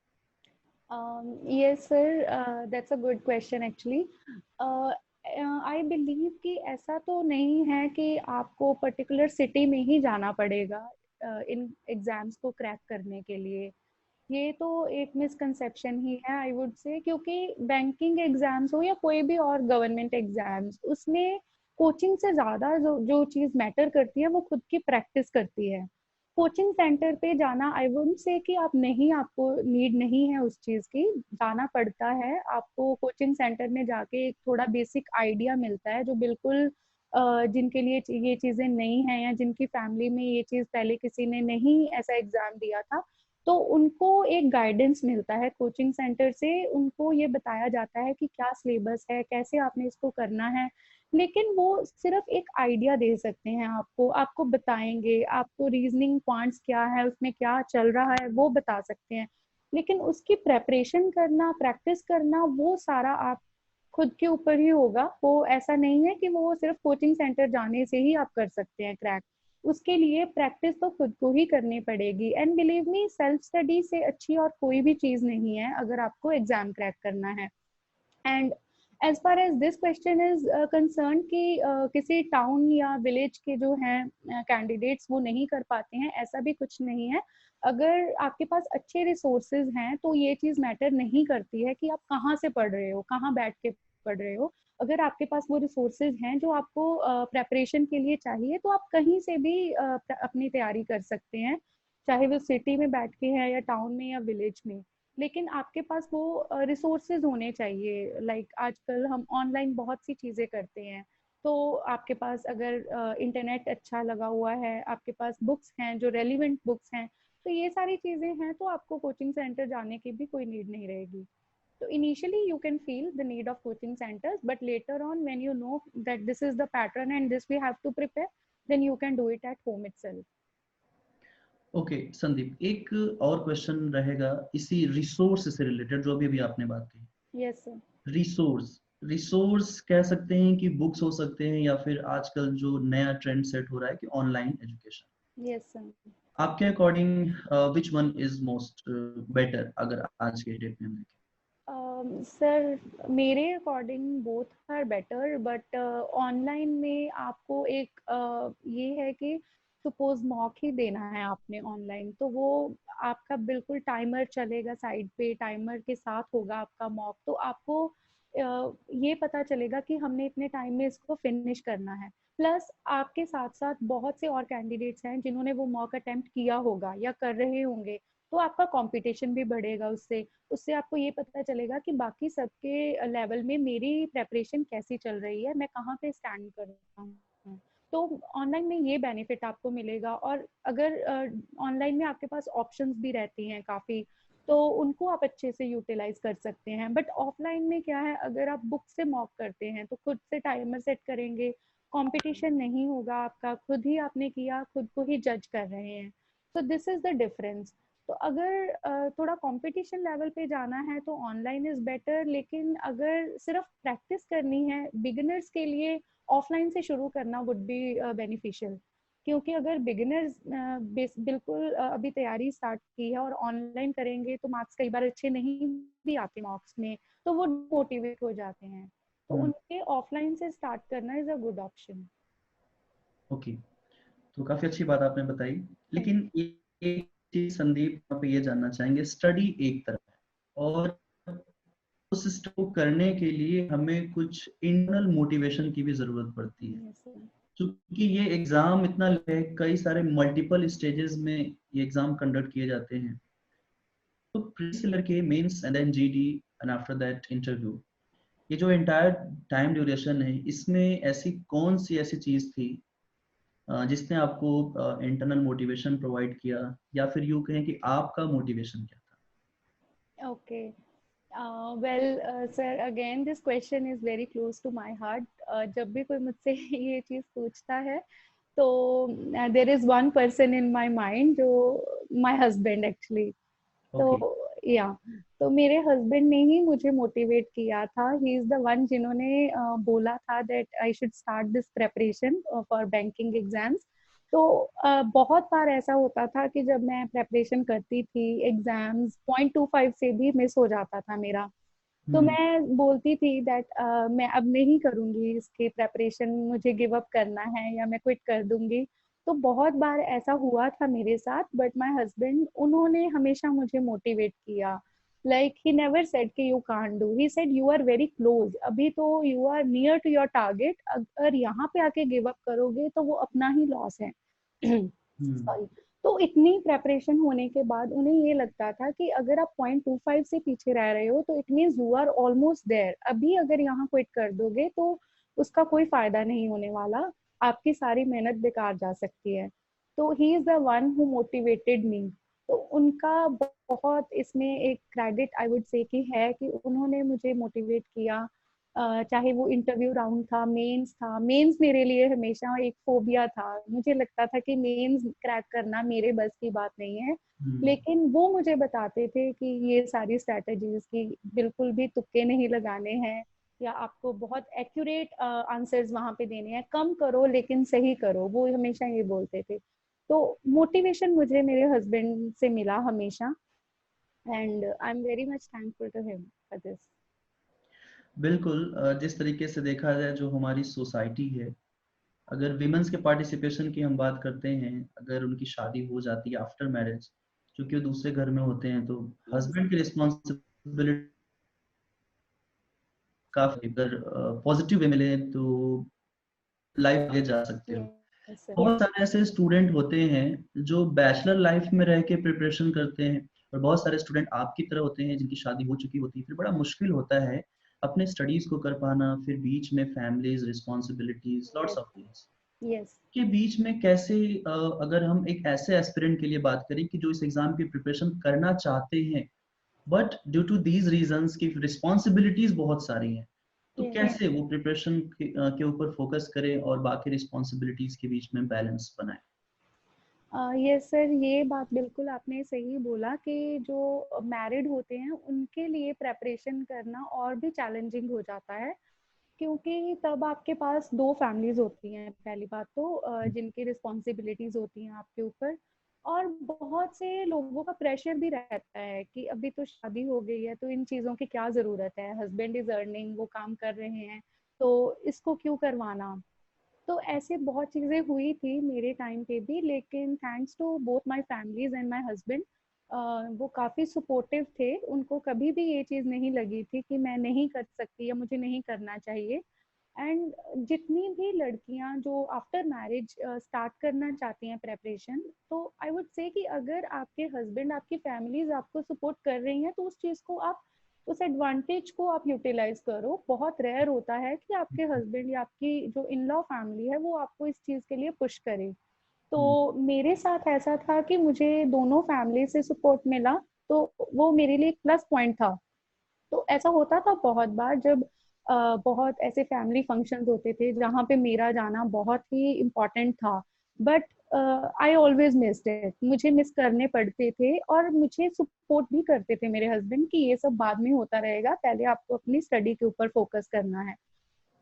yes sir, that's a good question actually. I believe कि ऐसा तो नहीं है कि आपको पर्टिकुलर सिटी में ही जाना पड़ेगा इन एग्जाम्स को क्रैक करने के लिए। ये तो एक मिसकंसेप्शन ही है आई वुड से, क्योंकि बैंकिंग एग्जाम्स हो या कोई भी और गवर्नमेंट एग्जाम्स, उसमें कोचिंग से ज्यादा जो जो चीज मैटर करती है वो खुद की प्रैक्टिस करती है। कोचिंग सेंटर पे जाना, आई वुड से कि आप नहीं, आपको नीड नहीं है उस चीज की, जाना पड़ता है आपको। कोचिंग सेंटर में जाके एक थोड़ा बेसिक आइडिया मिलता है, जो बिल्कुल जिनके लिए ये चीजें नहीं है, या जिनकी फैमिली में ये चीज पहले किसी ने नहीं ऐसा एग्जाम दिया था, तो उनको एक गाइडेंस मिलता है कोचिंग सेंटर से। उनको ये बताया जाता है कि क्या सिलेबस है, कैसे आपने इसको करना है, लेकिन वो सिर्फ एक आइडिया दे सकते हैं आपको, आपको बताएंगे, आपको रीजनिंग पॉइंट्स क्या है, उसमें क्या चल रहा है वो बता सकते हैं, लेकिन उसकी प्रेपरेशन करना, प्रैक्टिस करना, वो सारा आप खुद के ऊपर ही होगा। वो ऐसा नहीं है कि वो सिर्फ कोचिंग सेंटर जाने से ही आप कर सकते हैं क्रैक, उसके लिए प्रैक्टिस तो खुद को ही करनी पड़ेगी। And believe me, self study से अच्छी और कोई भी चीज नहीं है अगर आपको एग्जाम क्रैक करना है। And as far as this question is concern कि किसी टाउन या विलेज के जो हैं कैंडिडेट्स वो नहीं कर पाते हैं, ऐसा भी कुछ नहीं है। अगर आपके पास अच्छे रिसोर्सेज हैं तो ये चीज मैटर नहीं करती है कि आप कहाँ से पढ़ रहे हो, कहाँ बैठ के पढ़ रहे हो। अगर आपके पास वो रिसोर्सेज हैं जो आपको प्रेपरेशन के लिए चाहिए, तो आप कहीं से भी अपनी तैयारी कर सकते हैं, चाहे वो सिटी में बैठ के है या टाउन में या विलेज में। लेकिन आपके पास वो रिसोर्सेज होने चाहिए। लाइक आजकल हम ऑनलाइन बहुत सी चीज़ें करते हैं, तो आपके पास अगर इंटरनेट अच्छा लगा हुआ है, आपके पास बुक्स हैं जो रेलिवेंट बुक्स हैं, तो ये सारी चीज़ें हैं, तो आपको कोचिंग सेंटर जाने की भी कोई नीड नहीं रहेगी। So initially you can feel the need of coaching centers, but later on when you know that this is the pattern and this we have to prepare, then you can do it at home itself. Okay Sandeep, एक और क्वेश्चन रहेगा इसी रिसोर्स से रिलेटेड, जो अभी आपने बात की। Yes sir. रिसोर्स रिसोर्स कह सकते हैं कि बुक्स हो सकते हैं, या फिर आजकल जो नया ट्रेंड सेट हो रहा है कि ऑनलाइन एजुकेशन। Yes sir. आपके according which one is most better अगर आज के डेट में हम देखें? सर मेरे according both are better, but online में आपको एक ये है कि सपोज मॉक ही देना है आपने ऑनलाइन, तो वो आपका बिल्कुल टाइमर चलेगा साइड पे, टाइमर के साथ होगा आपका मॉक, तो आपको ये पता चलेगा कि हमने इतने टाइम में इसको फिनिश करना है। प्लस आपके साथ साथ बहुत से और कैंडिडेट्स हैं जिन्होंने वो मॉक अटेम्प्ट किया होगा या कर रहे होंगे, तो आपका कंपटीशन भी बढ़ेगा उससे। उससे आपको ये पता चलेगा कि बाकी सबके लेवल में मेरी प्रेपरेशन कैसी चल रही है, मैं कहाँ पे स्टैंड कर रहा हूँ। तो ऑनलाइन में ये बेनिफिट आपको मिलेगा। और अगर ऑनलाइन में आपके पास ऑप्शंस भी रहती हैं काफ़ी, तो उनको आप अच्छे से यूटिलाइज कर सकते हैं। बट ऑफलाइन में क्या है, अगर आप बुक से मॉक करते हैं तो खुद से टाइमर सेट करेंगे, कंपटीशन नहीं होगा आपका, खुद ही आपने किया, खुद को ही जज कर रहे हैं। So this is the difference. तो अगर थोड़ा कंपटीशन लेवल पे जाना है तो ऑनलाइन इज बेटर, लेकिन अगर सिर्फ प्रैक्टिस करनी है बिगिनर्स के लिए, ऑफलाइन से शुरू करना वुड बी बेनिफिशियल। क्योंकि अगर बिगिनर्स बिल्कुल अभी तैयारी स्टार्ट की है और ऑनलाइन करेंगे तो मार्क्स कई बार अच्छे नहीं भी आते मार्क्स में, तो वो मोटिवेट हो जाते हैं। तो उनके ऑफलाइन से स्टार्ट करना is a good option. Okay, तो काफी अच्छी बात आपने बताई। लेकिन एक चीज संदीप यहाँ पे ये जानना चाहेंगे, स्टडी एक तरफ है और उस स्टडी को करने के लिए हमें कुछ इंटरनल मोटिवेशन की भी जरूरत पड़ती है। क्योंकि ये एग्जाम इतना है, कई सारे मल्टीपल स्टेजेस में ये एग्जाम कंडक्ट किए जाते हैं। तो प्री से लेके mains and then GD and after that interview, ये जो एंटायर टाइम ड्यूरेशन है, इसमें ऐसी कौन सी ऐसी चीज थी जिसने आपको इंटरनल मोटिवेशन प्रोवाइड किया, या फिर यूं कहें कि आपका मोटिवेशन क्या था? Okay, well sir, again this question is very close to my heart. जब भी कोई मुझसे ये चीज पूछता है तो there is one person in my mind, जो माय हस्बैंड एक्चुअली। तो ओके। या तो मेरे हस्बैंड ने ही मुझे मोटिवेट किया था। ही इज द वन जिन्होंने बोला था that I should start this preparation for banking exams. तो बहुत बार ऐसा होता था कि जब मैं प्रेपरेशन करती थी, एग्जाम्स 0.25 से भी मिस हो जाता था मेरा। तो मैं बोलती थी दैट मैं अब नहीं करूंगी इसकी प्रेपरेशन, मुझे गिव अप करना है या मैं क्विट कर दूंगी। तो बहुत बार ऐसा हुआ था मेरे साथ, बट माय हस्बैंड, उन्होंने हमेशा मुझे मोटिवेट किया। लाइक ही नेवर सेड कि you can't do, he said you are very close, अभी तो you are near to your target, अगर यहाँ पे आके गिव अप करोगे तो वो अपना ही लॉस है। सॉरी। तो इतनी प्रेपरेशन होने के बाद उन्हें ये लगता था कि अगर आप 0.25 से पीछे रह रहे हो तो it means you are almost there, अभी अगर यहाँ क्विट कर दोगे तो उसका कोई फायदा नहीं होने वाला, आपकी सारी मेहनत बेकार जा सकती है। तो he is the one who motivated me. तो उनका बहुत इसमें एक क्रेडिट आई वुड से कि है कि उन्होंने मुझे मोटिवेट किया। चाहे वो इंटरव्यू राउंड था, मेंस था। मेंस मेरे लिए हमेशा एक फोबिया था, मुझे लगता था कि मेंस क्रैक करना मेरे बस की बात नहीं है। लेकिन वो मुझे बताते थे कि ये सारी स्ट्रैटेजीज की बिल्कुल भी तुक्के नहीं लगाने हैं, या आपको बहुत एक्यूरेट आंसर्स वहां पे देने हैं, कम करो लेकिन सही करो, वो हमेशा ये बोलते थे। तो मोटिवेशन मुझे मेरे हस्बैंड से मिला हमेशा, and I am very much thankful to him for this. बिल्कुल, जिस तरीके से देखा जाए जो हमारी सोसाइटी है, अगर विमेंस के पार्टिसिपेशन की हम बात करते हैं, अगर उनकी शादी हो जाती है आफ्टर मैरिज, क्योंकि वो दूसरे घर में होते हैं, तो हस्बैंड की रिस्पॉन्सिबिलिटी काफी, अगर पॉजिटिव वे मिले तो लाइफ आगे जा सकते हो। Yes, sir. बहुत सारे ऐसे स्टूडेंट होते हैं जो बैचलर लाइफ में रह के प्रिपरेशन करते हैं, और बहुत सारे स्टूडेंट आपकी तरह होते हैं जिनकी शादी हो चुकी होती है, फिर बड़ा मुश्किल होता है अपने स्टडीज को कर पाना, फिर बीच में families, responsibilities, lots Yes. Of things Yes. के बीच में कैसे अगर हम एक ऐसे एस्पिरेंट के लिए बात करें कि जो इस एग्जाम की प्रिपरेशन करना चाहते हैं, but due to these reasons की रिस्पॉन्सिबिलिटीज बहुत सारी हैं, तो Yes. कैसे वो प्रिपरेशन के ऊपर फोकस करें और बाकी रिस्पॉन्सिबिलिटीज के बीच में बैलेंस बनाएं? यस सर, ये बात बिल्कुल आपने सही बोला कि जो मैरिड होते हैं उनके लिए प्रेपरेशन करना और भी चैलेंजिंग हो जाता है, क्योंकि तब आपके पास दो फैमिलीज होती हैं। पहली बात तो जिनकी रिस्पॉन्सिबिलिटीज होती हैं आपके ऊपर। और बहुत से लोगों का प्रेशर भी रहता है कि अभी तो शादी हो गई है तो इन चीज़ों की क्या ज़रूरत है, हस्बैंड इज अर्निंग, वो काम कर रहे हैं, तो इसको क्यों करवाना। तो ऐसे बहुत चीज़ें हुई थी मेरे टाइम पे भी, लेकिन thanks to both my families and my husband, वो काफ़ी सपोर्टिव थे। उनको कभी भी ये चीज़ नहीं लगी थी कि मैं नहीं कर सकती या मुझे नहीं करना चाहिए। एंड जितनी भी लड़कियां जो आफ्टर मैरिज स्टार्ट करना चाहती हैं प्रेपरेशन, तो आई वुड से कि अगर आपके हस्बैंड, आपकी फैमिलीज आपको सपोर्ट कर रही हैं तो उस चीज़ को आप, उस एडवांटेज को आप यूटिलाइज करो। बहुत रेयर होता है कि आपके हस्बैंड या आपकी जो इन लॉ फैमिली है वो आपको इस चीज़ के लिए पुश करे। तो मेरे साथ ऐसा था कि मुझे दोनों फैमिली से सपोर्ट मिला, तो वो मेरे लिए एक प्लस पॉइंट था। तो ऐसा होता था बहुत बार जब बहुत ऐसे फैमिली फंक्शंस होते थे जहाँ पे मेरा जाना बहुत ही इम्पोर्टेंट था, but I always missed it, मुझे मिस करने पड़ते थे। और मुझे सपोर्ट भी करते थे मेरे हस्बैंड कि ये सब बाद में होता रहेगा, पहले आपको अपनी स्टडी के ऊपर फोकस करना है।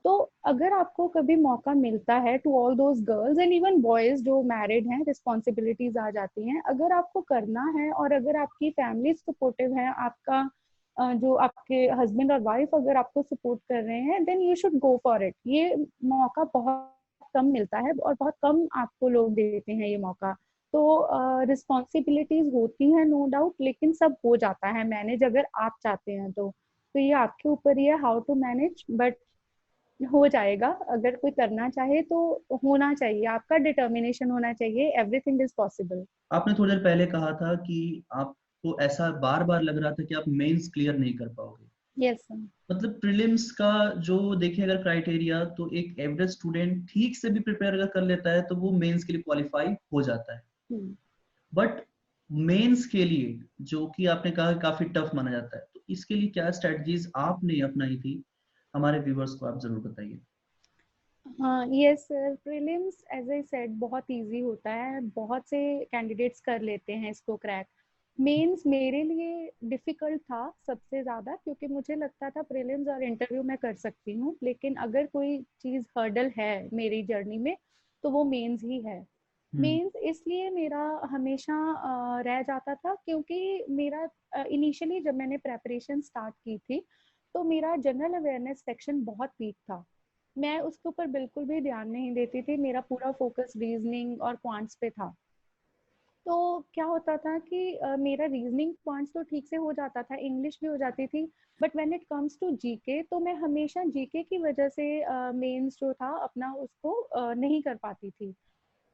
तो अगर आपको कभी मौका मिलता है, to all those girls and even boys जो मैरिड हैं, रिस्पॉन्सिबिलिटीज आ जाती हैं, अगर आपको करना है और अगर आपकी फैमिली सपोर्टिव है, आपका जो आपके हस्बैंड और वाइफ अगर आपको सपोर्ट कर रहे हैं, then you should go for it. ये मौका बहुत कम मिलता है और बहुत कम आपको लोग देते हैं ये मौका। तो रिस्पॉन्सिबिलिटीज होती हैं नो डाउट, लेकिन सब हो जाता है मैनेज अगर आप चाहते हैं तो ये आपके ऊपर ही है हाउ टू मैनेज, बट हो जाएगा। अगर कोई करना चाहे तो होना चाहिए, आपका डिटर्मिनेशन होना चाहिए, एवरीथिंग इज पॉसिबल। आपने थोड़ी देर पहले कहा था कि आपको ऐसा बार बार लग रहा था कि आप मेंस क्लियर नहीं कर पाओगे। यस। मतलब प्रीलिम्स का जो देखें अगर क्राइटेरिया, तो एक एवरेज स्टूडेंट ठीक से भी प्रिपेयर अगर कर लेता है तो वो मेंस के लिए क्वालिफाई हो जाता है। बट मेंस के लिए, जो कि आपने कहा काफी टफ माना जाता है, तो इसके लिए क्या स्ट्रेटजीज आपने अपनाई थी, हमारे व्यूवर्स को आप जरूर बताइए। हाँ yes sir, prelims as I said बहुत इजी होता है, बहुत से कैंडिडेट्स कर लेते हैं इसको क्रैक। मेंस मेरे लिए डिफिकल्ट था सबसे ज़्यादा, क्योंकि मुझे लगता था प्रीलिम्स और इंटरव्यू मैं कर सकती हूँ, लेकिन अगर कोई चीज़ हर्डल है मेरी जर्नी में तो वो मेंस ही है। मेंस इसलिए मेरा हमेशा रह जाता था क्योंकि मेरा इनिशियली जब मैंने प्रेपरेशन स्टार्ट की थी तो मेरा जनरल अवेयरनेस सेक्शन बहुत वीक था। मैं उसके ऊपर बिल्कुल भी ध्यान नहीं देती थी, मेरा पूरा फोकस रीजनिंग और क्वांट्स पे था। तो क्या होता था कि मेरा रीजनिंग क्वांट्स तो ठीक से हो जाता था, इंग्लिश भी हो जाती थी, but when it comes to GK तो मैं हमेशा जीके की वजह से मेंस जो था अपना उसको नहीं कर पाती थी।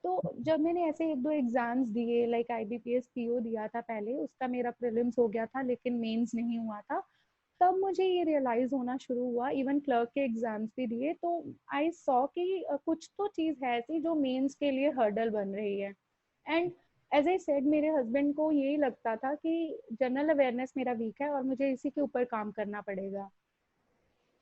तो जब मैंने ऐसे एक दो एग्जाम्स दिए, लाइक आईबीपीएस पीओ दिया था पहले, उसका मेरा प्रीलिम्स हो गया था लेकिन मेंस नहीं हुआ था, तब मुझे ये रियलाइज होना शुरू हुआ। इवन क्लर्क के एग्जाम्स भी दिए तो आई सॉ कि कुछ तो चीज़ है ऐसी जो मेंस के लिए हर्डल बन रही है। एंड एज आई सेड मेरे हस्बैंड को यही लगता था कि जनरल अवेयरनेस मेरा वीक है और मुझे इसी के ऊपर काम करना पड़ेगा।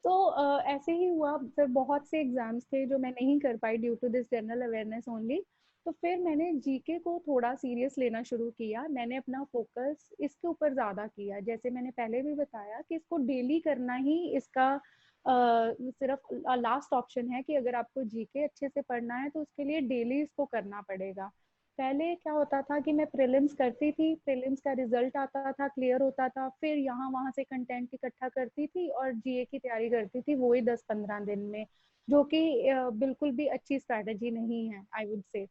तो ऐसे ही हुआ, फिर बहुत से एग्जाम्स थे जो मैं नहीं कर पाई due to this general awareness only. तो फिर मैंने जीके को थोड़ा सीरियस लेना शुरू किया, मैंने अपना फोकस इसके ऊपर ज़्यादा किया। जैसे मैंने पहले भी बताया कि इसको डेली करना ही इसका सिर्फ लास्ट ऑप्शन है कि अगर आपको जीके अच्छे से पढ़ना है तो उसके लिए डेली इसको करना पड़ेगा। पहले क्या होता था कि मैं प्रीलिम्स करती थी, प्रीलिम्स का रिजल्ट आता था, क्लियर होता था, फिर यहाँ वहाँ से कंटेंट इकट्ठा करती थी और जीए की तैयारी करती थी वही 10-15 दिन में, जो कि बिल्कुल भी अच्छी स्ट्रैटेजी नहीं है आई वुड से।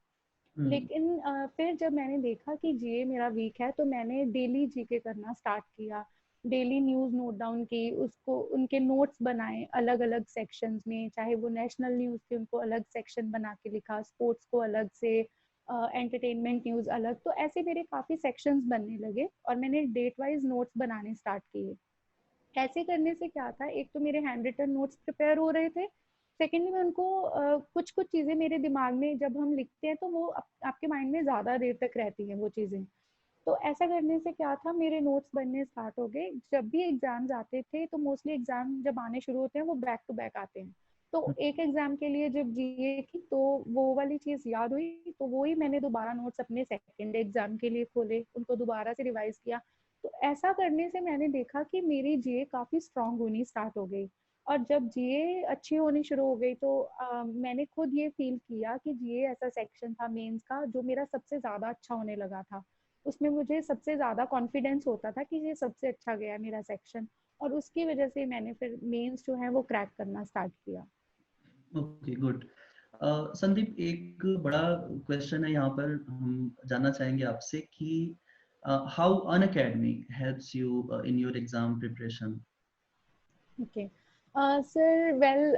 लेकिन फिर जब मैंने देखा कि जीए मेरा वीक है तो मैंने डेली जीके करना स्टार्ट किया, डेली न्यूज़ नोट डाउन की, उसको उनके नोट्स बनाए अलग अलग सेक्शंस में, चाहे वो नेशनल न्यूज़ थे उनको अलग सेक्शन बना के लिखा, स्पोर्ट्स को अलग से, एंटरटेनमेंट न्यूज़ अलग। तो ऐसे मेरे काफ़ी सेक्शंस बनने लगे और मैंने डेट वाइज नोट्स बनाने स्टार्ट किए। ऐसे करने से क्या था, एक तो मेरे हैंड रिटन नोट्स प्रिपेयर हो रहे थे, सेकेंडली मैं उनको कुछ कुछ चीज़ें मेरे दिमाग में जब हम लिखते हैं तो वो आपके माइंड में ज़्यादा देर तक रहती हैं वो चीज़ें। तो ऐसा करने से क्या था, मेरे नोट्स बनने स्टार्ट हो गए। जब भी एग्जाम्स आते थे तो मोस्टली एग्जाम जब आने शुरू होते हैं वो बैक टू बैक आते हैं। तो एक एग्जाम के लिए जब जीए की तो वो वाली चीज़ याद हुई, तो वो ही मैंने दोबारा नोट्स अपने सेकेंड एग्जाम के लिए खोले, उनको दोबारा से रिवाइज किया। तो ऐसा करने से मैंने देखा कि मेरी जीए काफ़ी स्ट्रांग होनी स्टार्ट हो गई। और जब जीए अच्छी होनी शुरू हो गई तो मैंने खुद ये फील किया कि जीए ऐसा सेक्शन था मेंस का जो मेरा सबसे ज़्यादा अच्छा होने लगा था। उसमें मुझे सबसे ज़्यादा कॉन्फिडेंस होता था कि ये सबसे अच्छा गया मेरा सेक्शन, और उसकी वजह से मैंने फिर मेंस जो है वो क्रैक करना स्टार्ट किया। Okay, good. संदीप, एक बड़ा क्वेश्चन है यहाँ पर, हम जानना चाहेंगे आपसे कि how Unacademy helps you in your exam preparation? Okay sir, well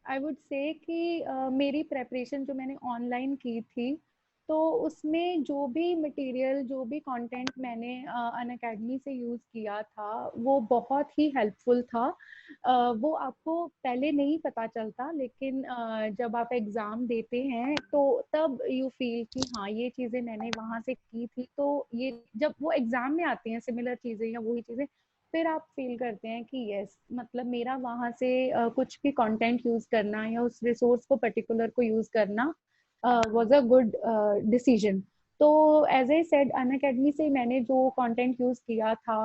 I would say कि मेरी प्रेपरेशन जो मैंने ऑनलाइन की थी, तो उसमें जो भी मटेरियल, जो भी कंटेंट मैंने अनअकैडमी से यूज़ किया था वो बहुत ही हेल्पफुल था। वो आपको पहले नहीं पता चलता, लेकिन जब आप एग्ज़ाम देते हैं तो तब यू फील कि हाँ ये चीज़ें मैंने वहाँ से की थी, तो ये जब वो एग्ज़ाम में आती हैं सिमिलर चीज़ें या वही चीज़ें, फिर आप फील करते हैं कि यस, मतलब मेरा वहाँ से कुछ भी कंटेंट यूज करना या उस रिसोर्स को पर्टिकुलर को यूज करना वाज अ गुड डिसीजन। तो एज आई सेड, अनअकैडमी से मैंने जो कंटेंट यूज किया था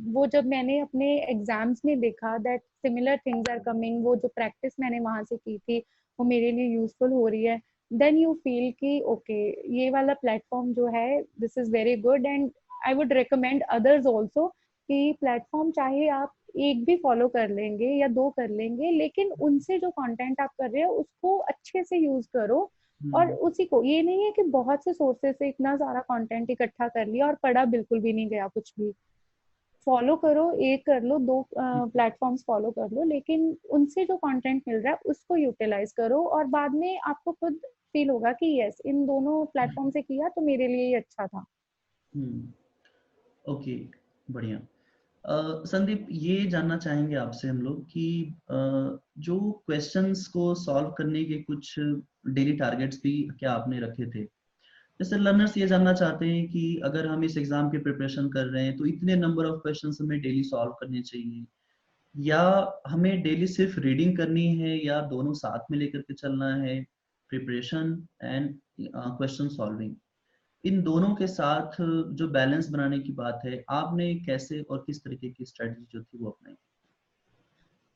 वो जब मैंने अपने एग्जाम्स में देखा that similar things are coming, वो जो प्रैक्टिस मैंने वहाँ से की थी वो मेरे लिए यूजफुल हो रही है, देन यू फील कि ओके, ये वाला प्लेटफॉर्म जो है this is very good, and I would recommend others also कि प्लेटफॉर्म चाहे आप एक भी फॉलो कर लेंगे या दो कर लेंगे, लेकिन उनसे जो कंटेंट आप कर रहे हो उसको अच्छे से यूज करो। और उसी को, ये नहीं है कि बहुत से सोर्सेस से इतना सारा कंटेंट इकट्ठा कर लिया और पढ़ा बिल्कुल भी नहीं गया कुछ भी। फॉलो करो, एक कर लो, दो प्लेटफॉर्म्स फॉलो कर लो, लेकिन उनसे जो कंटेंट मिल रहा है उसको यूटिलाइज करो, और बाद में आपको खुद फील होगा कि यस, इन दोनों प्लेटफॉर्म से किया तो मेरे लिए ये अच्छा था। ओके, बढ़िया। संदीप, ये जानना चाहेंगे आपसे हम लोग कि जो क्वेश्चंस को सॉल्व करने के कुछ डेली टारगेट्स भी क्या आपने रखे थे? जैसे लर्नर्स ये जानना चाहते हैं कि अगर हम इस एग्जाम की प्रिपरेशन कर रहे हैं तो इतने नंबर ऑफ क्वेश्चंस हमें डेली सॉल्व करने चाहिए, या हमें डेली सिर्फ रीडिंग करनी है, या दोनों साथ में लेकर के चलना है, प्रिपरेशन एंड क्वेश्चन सॉल्विंग। इन दोनों के साथ जो बैलेंस बनाने की बात है, आपने कैसे और किस तरीके की स्ट्रेटजी जो थी वो अपनाई?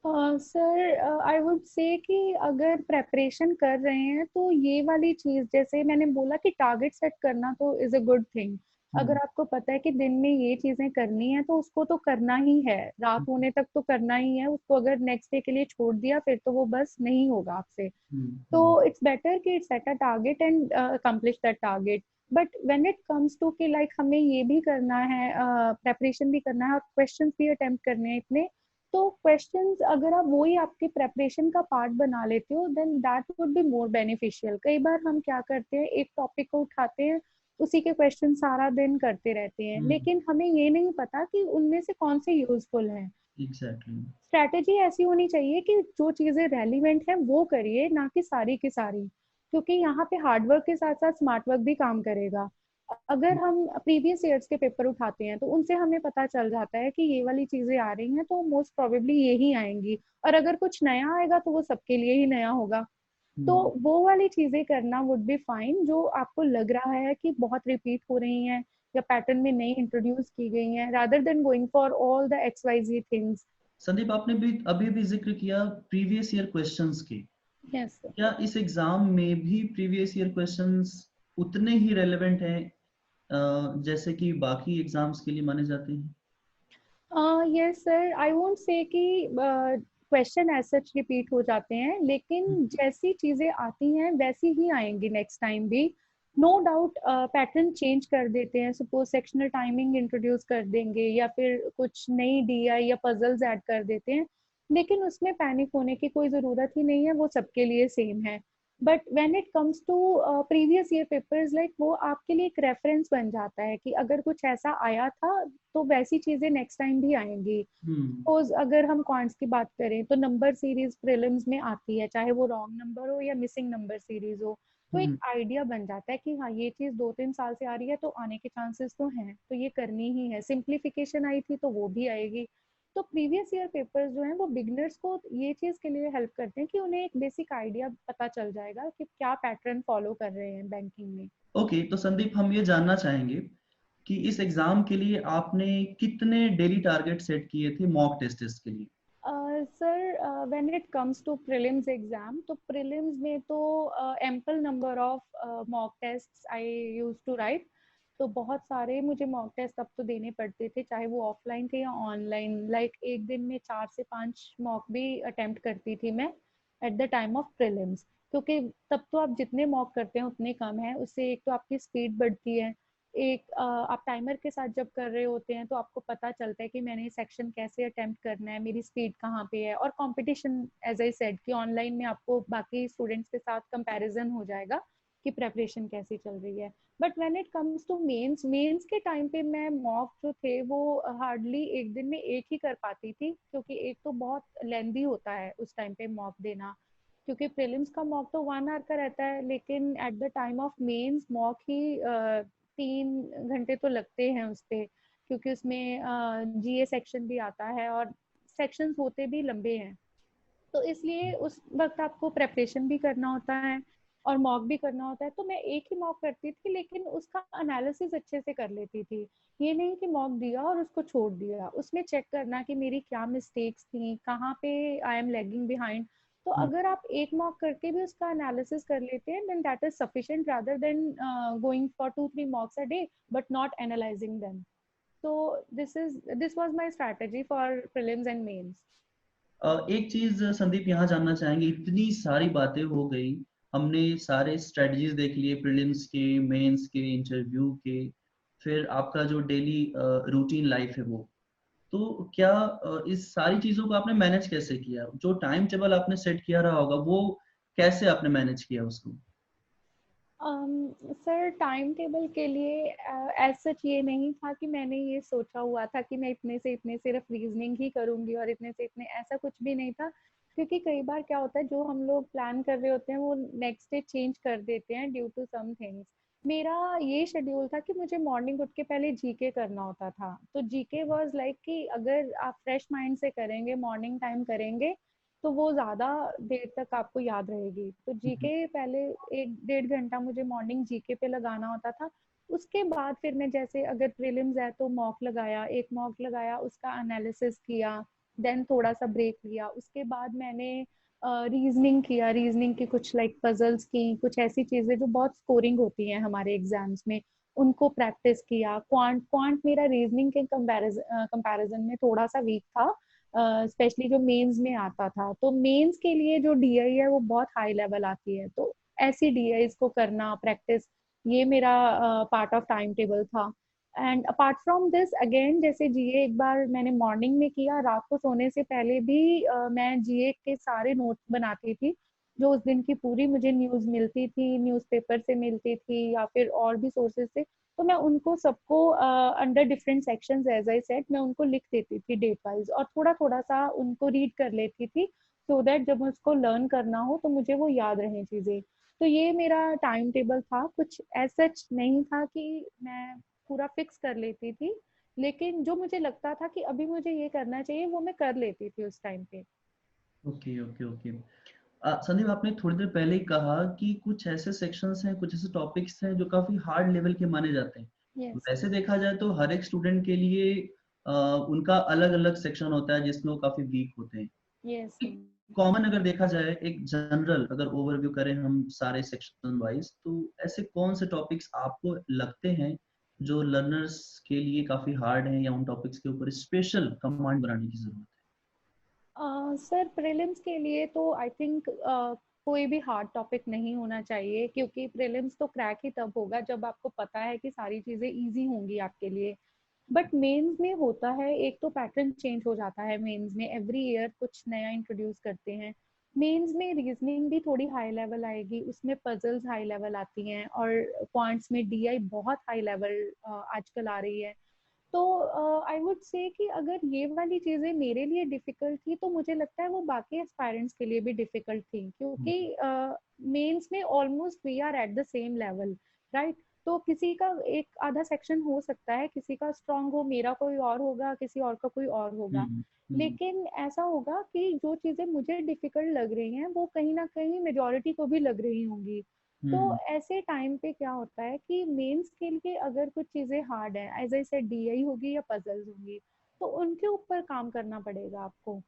सर, आई वुड से कि अगर प्रेपरेशन कर रहे हैं तो ये वाली चीज, जैसे मैंने बोला कि टारगेट सेट करना तो इज अ गुड थिंग। अगर आपको पता है कि दिन में ये चीजें करनी है तो उसको तो करना ही है, रात होने तक तो करना ही है उसको। अगर नेक्स्ट डे के लिए छोड़ दिया फिर तो वो बस नहीं होगा आपसे। तो इट्स बेटर कि it's set a target and accomplish that target. But when it comes to कि लाइक हमें ये भी करना है, प्रेपरेशन भी करना है और क्वेश्चंस भी अटेम्प्ट करने हैं इतने, तो क्वेश्चंस अगर आप वही आपके प्रेपरेशन का पार्ट बना लेते हो then that would be more beneficial. कई बार हम क्या करते हैं, एक टॉपिक को उठाते हैं, उसी के क्वेश्चन सारा दिन करते रहते हैं, लेकिन हमें ये नहीं पता कि उनमें से कौन से यूजफुल हैं। एग्जैक्टली। स्ट्रैटेजी ऐसी होनी चाहिए कि जो चीजें रेलिवेंट है वो करिए, ना कि सारी की सारी, क्योंकि यहाँ पे हार्डवर्क के साथ साथ स्मार्ट वर्क भी काम करेगा। अगर हम प्रीवियस ईयर्स के पेपर उठाते हैं तो उनसे हमें पता चल जाता है कि ये वाली चीजें आ रही हैं तो मोस्ट प्रोबेबली ये ही आएंगी, और अगर कुछ नया आएगा तो वो सबके लिए ही नया होगा। तो वो वाली चीजें करना वुड बी फाइन, जो आपको लग रहा है कि बहुत रिपीट हो रही हैं या पैटर्न में नई इंट्रोड्यूस की गई हैं, rather than going for all the XYZ things. Sandeep, आपने भी अभी जिक्र किया प्रीवियस ईयर क्वेश्चंस की। Yes sir. क्या इस एग्जाम में भी प्रीवियस ईयर क्वेश्चंस उतने ही रेलेवेंट हैं जैसे कि बाकी एग्जाम्स के लिए माने जाते हैं? Yes sir, I won't say कि क्वेश्चन एज सच रिपीट हो जाते हैं, लेकिन जैसी चीजें आती हैं वैसी ही आएंगी नेक्स्ट टाइम भी। नो डाउट पैटर्न चेंज कर देते हैं, सपोज सेक्शनल टाइमिंग इंट्रोड्यूस कर देंगे या फिर कुछ नई DI या पजल्स ऐड कर देते हैं, लेकिन उसमें पैनिक होने की कोई ज़रूरत ही नहीं है, वो सबके लिए सेम है। But when it comes to previous year papers, like वो आपके लिए एक रेफरेंस बन जाता है कि अगर कुछ ऐसा आया था तो वैसी चीजें नेक्स्ट टाइम भी आएंगी। सपोज अगर हम क्वांट्स की बात करें तो नंबर सीरीज प्रीलिम्स में आती है, चाहे वो रॉन्ग नंबर हो या मिसिंग नंबर सीरीज हो, तो एक आइडिया बन जाता है कि हाँ ये चीज 2-3 साल से आ रही है तो आने के चांसेस तो हैं, तो ये करनी ही है। सिंप्लीफिकेशन आई थी तो वो भी आएगी। तो प्रीवियस ईयर पेपर्स जो हैं वो बिगनर्स को ये चीज के लिए हेल्प करते हैं कि उन्हें एक बेसिक आइडिया पता चल जाएगा कि क्या पैटर्न फॉलो कर रहे हैं बैंकिंग में। ओके, तो संदीप, हम ये जानना चाहेंगे कि इस एग्जाम के लिए आपने कितने डेली टारगेट सेट किए थे मॉक टेस्ट के लिए? Sir when it comes to prelims exam, तो प्रीलिम्स में तो ample number of mock tests I use to write. तो बहुत सारे मुझे मॉक टेस्ट तब तो देने पड़ते थे, चाहे वो ऑफलाइन थे या ऑनलाइन। लाइक एक दिन में 4 से 5 मॉक भी अटेम्प्ट करती थी मैं eight the time of prelims. क्योंकि तब तो आप जितने मॉक करते हैं उतने कम है, उससे एक तो आपकी स्पीड बढ़ती है, एक आप टाइमर के साथ जब कर रहे होते हैं तो आपको पता चलता है कि मैंने सेक्शन कैसे अटेम्प्ट करना है, मेरी स्पीड कहाँ पे है। और कंपटीशन, एज आई सेड, कि ऑनलाइन में आपको बाकी स्टूडेंट्स के साथ कंपैरिजन हो जाएगा कि प्रेपरेशन कैसी चल रही है। But when it comes to mains, mains के टाइम पे मैं मॉक जो थे वो हार्डली एक दिन में एक ही कर पाती थी, क्योंकि एक तो बहुत लेंदी होता है उस टाइम पे मॉक देना। क्योंकि प्रीलिम्स का मॉक तो 1 आवर का रहता है, लेकिन at the time of mains mock ही 3 घंटे तो लगते हैं उस पे, क्योंकि उसमें जीए सेक्शन भी आता है और सेक्शंस होते भी लंबे हैं। तो इसलिए उस वक्त आपको प्रेपरेशन भी करना होता है और मॉक भी करना होता है। तो मैं एक ही मॉक करती थी, लेकिन उसका एनालिसिस अच्छे से कर लेती थी। ये नहीं कि मॉक दिया और उसको छोड़ दिया, उसमें चेक करना कि मेरी क्या मिस्टेक्स थी, कहाँ पे आई एम लैगिंग बिहाइंड। तो अगर आप एक मॉक करके भी उसका एनालिसिस कर लेते हैं, then that is sufficient rather than going for 2-3 mocks a day but not analysing them. So this was my strategy for prelims and mains. एक चीज संदीप यहाँ जानना चाहेंगे, इतनी सारी बातें हो गई, हमने सारे स्ट्रेटजीज देख लिए, प्रीलिम्स के, मेंस के, इंटरव्यू के, फिर आपका जो डेली रूटीन लाइफ है वो, तो क्या इस सारी चीजों को आपने मैनेज कैसे किया? जो टाइम टेबल आपने सेट किया रहा होगा वो कैसे आपने मैनेज किया उसको? सर टाइम टेबल के लिए एज सच ये नहीं था कि मैंने ये सोचा हुआ था कि मैं इतने से इतने सिर्फ रीजनिंग ही करूंगी और इतने से इतने, ऐसा कुछ भी नहीं था। क्योंकि कई बार क्या होता है, जो हम लोग प्लान कर रहे होते हैं वो नेक्स्ट डे चेंज कर देते हैं ड्यू टू सम थिंग्स। मेरा ये शेड्यूल था कि मुझे मॉर्निंग उठ के पहले जीके करना होता था। तो जीके वाज लाइक कि अगर आप फ्रेश माइंड से करेंगे, मॉर्निंग टाइम करेंगे, तो वो ज्यादा देर तक आपको याद रहेगी। तो जीके पहले 1-1.5 घंटा मुझे मॉर्निंग जीके पे लगाना होता था। उसके बाद फिर मैं, जैसे अगर प्रीलिम्स है तो मॉक लगाया, एक मॉक लगाया, उसका एनालिसिस किया, देन थोड़ा सा ब्रेक लिया। उसके बाद मैंने रीजनिंग किया, रीजनिंग की कुछ लाइक पजल्स की, कुछ ऐसी चीजें जो बहुत स्कोरिंग होती हैं हमारे एग्जाम्स में, उनको प्रैक्टिस किया। क्वांट क्वांट मेरा रीजनिंग के कंपैरिजन में थोड़ा सा वीक था, स्पेशली जो मेंस में आता था। तो मेंस के लिए जो डीआई है वो बहुत हाई लेवल आती है, तो ऐसी डीआईज को करना प्रैक्टिस, ये मेरा पार्ट ऑफ टाइम टेबल था। And apart from this again, जैसे जीए एक बार मैंने मॉर्निंग में किया, रात को सोने से पहले भी मैं जीए के सारे नोट्स बनाती थी। जो उस दिन की पूरी मुझे न्यूज मिलती थी, न्यूज़पेपर से मिलती थी या फिर और भी सोर्सेज से, तो मैं उनको सबको under different sections, as I said, मैं उनको लिख देती थी डेट वाइज, और थोड़ा थोड़ा सा उनको रीड कर लेती थी, सो दैट जब उसको लर्न करना हो तो मुझे वो याद रहे चीजें। तो ये मेरा टाइम टेबल था, कुछ ऐसा सच नहीं था कि मैं पूरा फिक्स कर लेती थी, लेकिन जो मुझे लगता था कि अभी मुझे ये करना चाहिए वो मैं कर लेती थी उस टाइम पे। Okay okay okay. संदीप, आपने थोड़ी देर पहले ही कहा कि कुछ ऐसे सेक्शंस हैं, कुछ ऐसे टॉपिक्स हैं जो काफी हार्ड लेवल के माने जाते हैं। यस। वैसे देखा जाए तो हर एक स्टूडेंट के लिए उनका अलग अलग सेक्शन होता है जिसमें वो काफी वीक होते हैं। यस। कॉमन अगर देखा जाए, एक जनरल अगर ओवरव्यू करें हम सारे सेक्शन वाइज, तो ऐसे कौन से टॉपिक्स आपको लगते हैं जो लर्नर्स के लिए काफी हार्ड हैं, या उन टॉपिक्स के ऊपर स्पेशल कमांड बनाने की जरूरत सर प्रीलिम्स के लिए तो आई थिंक कोई भी हार्ड टॉपिक नहीं होना चाहिए, क्योंकि प्रीलिम्स तो क्रैक ही तब होगा जब आपको पता है कि सारी चीजें इजी होंगी आपके लिए। बट मेंस में होता है, एक तो पैटर्न चेंज हो जाता है मेंस में, एवरी ईयर कुछ नया इंट्रोड्यूस करते हैं। मेंस में रीजनिंग भी थोड़ी हाई लेवल आएगी, उसमें पजल्स हाई लेवल आती हैं, और पॉइंट्स में डीआई बहुत हाई लेवल आजकल आ रही है। तो आई वुड से कि अगर ये वाली चीजें मेरे लिए डिफिकल्ट थी, तो मुझे लगता है वो बाकी एस्पायरेंट्स के लिए भी डिफिकल्ट थी, है? क्योंकि मेंस में almost we are at the same level, right. तो किसी का एक आधा सेक्शन हो सकता है, किसी का स्ट्रांग हो, मेरा कोई और होगा, किसी और का कोई और होगा। हम्म हम्म लेकिन ऐसा होगा कि जो चीजें मुझे डिफिकल्ट लग रही हैं वो कहीं ना कहीं मेजोरिटी को भी लग रही होंगी। तो हम्म ऐसे टाइम पे क्या होता है कि मेंस के लिए अगर कुछ चीजें हार्ड है, एज आई सेड डीआई होगी या पजल्स होंगी, तो उनके ऊपर काम करना पड़ेगा आपको।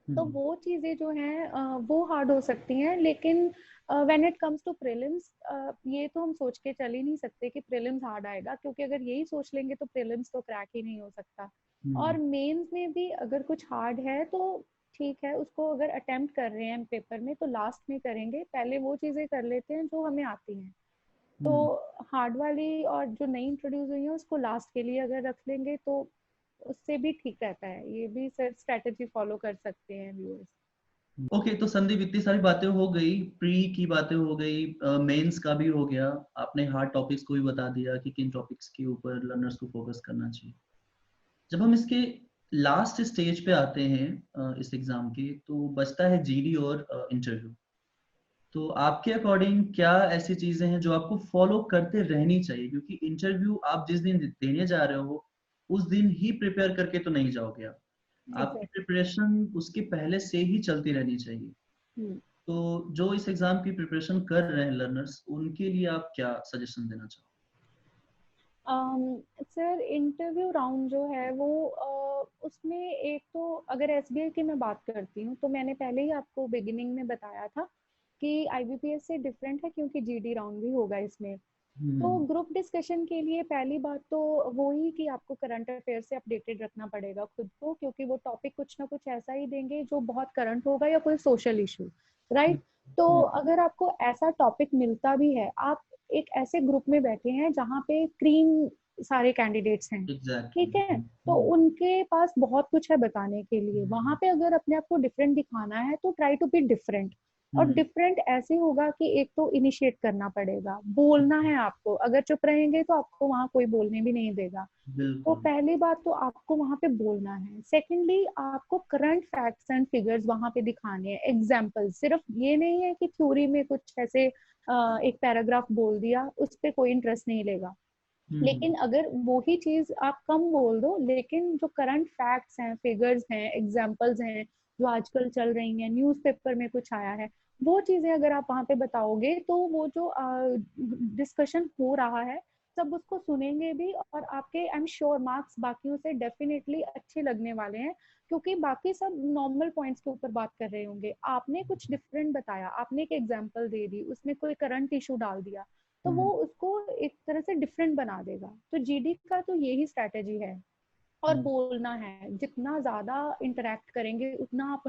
तो वो चीजें जो हैं वो हार्ड हो सकती हैं, लेकिन when it comes to prelims ये तो हम सोच के चल ही नहीं सकते कि प्रीलिम्स हार्ड आएगा, क्योंकि अगर यही सोच लेंगे तो प्रीलिम्स तो क्रैक ही नहीं हो सकता। और मेंस में भी अगर कुछ हार्ड है तो ठीक है, उसको अगर अटेम्प्ट कर रहे हैं पेपर में तो लास्ट में करेंगे, पहले वो चीजें कर लेते हैं जो हमें आती हैं। तो हार्ड वाली और जो नई इंट्रोड्यूस हुई है उसको लास्ट के लिए अगर रख लेंगे तो उससे भी ठीक रहता है। ये भी सर स्ट्रेटेजी फॉलो कर सकते हैं व्यूअर्स। ओके, तो संदीप इतनी सारी बातें हो गई, प्री की बातें हो गई, मेंस का भी हो गया, आपने हार्ड टॉपिक्स को भी बता दिया कि किन टॉपिक्स के ऊपर लर्नर्स को फोकस करना चाहिए। जब हम इसके लास्ट स्टेज पे आते हैं इस एग्जाम के, तो बचता है जीडी और इंटरव्यू। तो आपके अकॉर्डिंग क्या ऐसी चीजें हैं जो आपको फॉलो करते रहनी चाहिए, क्योंकि इंटरव्यू आप जिस दिन देने जा रहे हो उस दिन ही प्रिपेयर करके तो नहीं जाओगे आप, आपकी एग्जैक्टली। प्रिपरेशन उसके पहले से ही चलती रहनी चाहिए। तो जो इस एग्जाम की प्रिपरेशन कर रहे हैं लर्नर्स, उनके लिए आप क्या सजेशन देना चाहोगे? सर इंटरव्यू राउंड जो है वो उसमें एक तो अगर एसबीआई की मैं बात करती हूँ तो मैंने पहले ही आपको बिगिनिंग में बताया था कि आईबीपीएस से डिफरेंट है, क्योंकि जीडी राउंड भी होगा इसमें। तो ग्रुप डिस्कशन के लिए पहली बात तो वो ही कि आपको करंट अफेयर से अपडेटेड रखना पड़ेगा खुद को, क्योंकि वो टॉपिक कुछ ना कुछ ऐसा ही देंगे जो बहुत करंट होगा या कोई सोशल इशू, राइट। तो अगर आपको ऐसा टॉपिक मिलता भी है, आप एक ऐसे ग्रुप में बैठे हैं जहाँ पे क्रीम सारे कैंडिडेट्स हैं, ठीक है, तो उनके पास बहुत कुछ है बताने के लिए। वहां पे अगर अपने आप को डिफरेंट दिखाना है तो ट्राई टू बी डिफरेंट। और डिफरेंट ऐसे होगा कि एक तो इनिशिएट करना पड़ेगा, बोलना है आपको, अगर चुप रहेंगे तो आपको वहां कोई बोलने भी नहीं देगा। तो पहली बात तो आपको वहां पे बोलना है। सेकेंडली आपको करंट फैक्ट्स एंड फिगर्स वहां पे दिखाने हैं, एग्जाम्पल, सिर्फ ये नहीं है कि थ्योरी में कुछ ऐसे एक पैराग्राफ बोल दिया उस पर कोई इंटरेस्ट नहीं लेगा। लेकिन अगर वो ही चीज आप कम बोल दो, लेकिन जो करंट फैक्ट्स हैं, फिगर्स हैं, एग्जांपल्स हैं जो आजकल चल रही हैं, न्यूज़पेपर में कुछ आया है, वो चीजें अगर आप वहां पे बताओगे तो वो जो डिस्कशन हो रहा है सब उसको सुनेंगे भी, और आपके आई एम श्योर मार्क्स बाकियों से डेफिनेटली अच्छे लगने वाले हैं, क्योंकि बाकी सब नॉर्मल पॉइंट्स के ऊपर बात कर रहे होंगे, आपने कुछ डिफरेंट बताया, आपने एक एग्जांपल दे दी, उसमें कोई करंट इशू डाल दिया, तो वो उसको एक तरह से डिफरेंट बना देगा। तो जीडी का तो यही स्ट्रैटेजी है। और बोलना है, जितना ज्यादा इंटरेक्ट करेंगे उतना आप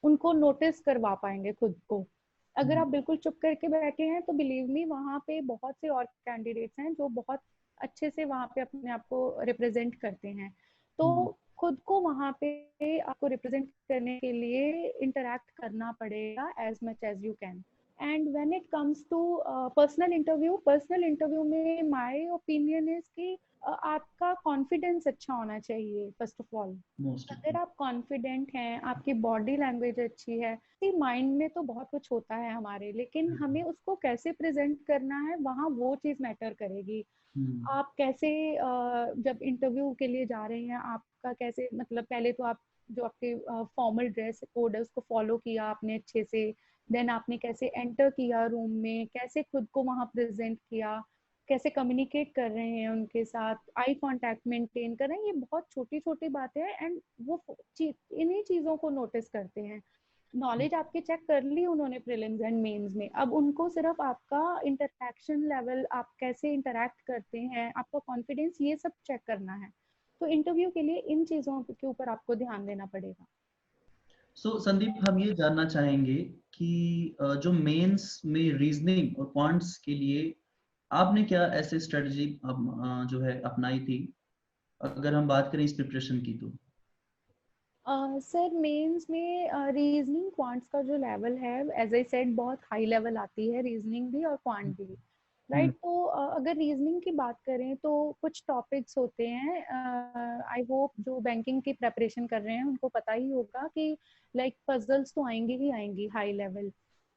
उनको नोटिस करवा पाएंगे खुद को। अगर आप बिल्कुल चुप करके बैठे हैं तो बिलीव मी वहां पे बहुत से और कैंडिडेट्स हैं जो बहुत अच्छे से वहां पे अपने आप को रिप्रेजेंट करते हैं। तो खुद को वहां पे आपको रिप्रेजेंट करने के लिए इंटरेक्ट करना पड़ेगा as much as you can. And when it comes to personal interview में माय ओपिनियन इज कि आपका कॉन्फिडेंस अच्छा होना चाहिए फर्स्ट ऑफ ऑल। अगर आप कॉन्फिडेंट हैं, आपकी बॉडी लैंग्वेज अच्छी है, माइंड में तो बहुत कुछ होता है हमारे, लेकिन हमें उसको कैसे प्रेजेंट करना है वहाँ वो चीज मैटर करेगी। आप कैसे जब इंटरव्यू के लिए जा रहे हैं, आपका कैसे, मतलब पहले तो आप जो आपके फॉर्मल ड्रेस कोड है उसको फॉलो किया आपने अच्छे से, देन आपने कैसे एंटर किया रूम में, कैसे खुद को वहां प्रेजेंट किया, कैसे कम्युनिकेट कर रहे हैं उनके साथ, आई कांटेक्ट मेंटेन कर रहे हैं, ये बहुत छोटी छोटी बातें हैं। एंड वो इन्हीं चीजों को नोटिस करते हैं। नॉलेज आपके चेक कर ली उन्होंने प्रीलिम्स एंड मेंस में, अब उनको सिर्फ आपका इंटरैक्शन लेवल, आप कैसे इंटरैक्ट करते हैं, आपका कॉन्फिडेंस, ये सब चेक करना है। तो इंटरव्यू के लिए इन चीजों के ऊपर आपको ध्यान देना पड़ेगा। संदीप, हम ये जानना चाहेंगे कि जो मेंस में रीजनिंग और क्वांट्स के लिए आपने क्या ऐसे स्ट्रेटजी जो है अपनाई थी, अगर हम बात करें इस प्रिपरेशन की तो? सर मेंस में रीजनिंग क्वांट्स का जो लेवल है, एज आई सेड, बहुत हाई लेवल आती है रीजनिंग भी और क्वांट भी, राइट। तो अगर रीजनिंग की बात करें तो कुछ टॉपिक्स होते हैं, आई होप जो बैंकिंग की प्रेपरेशन कर रहे हैं उनको पता ही होगा कि लाइक पजल्स तो आएंगी ही आएंगी हाई लेवल।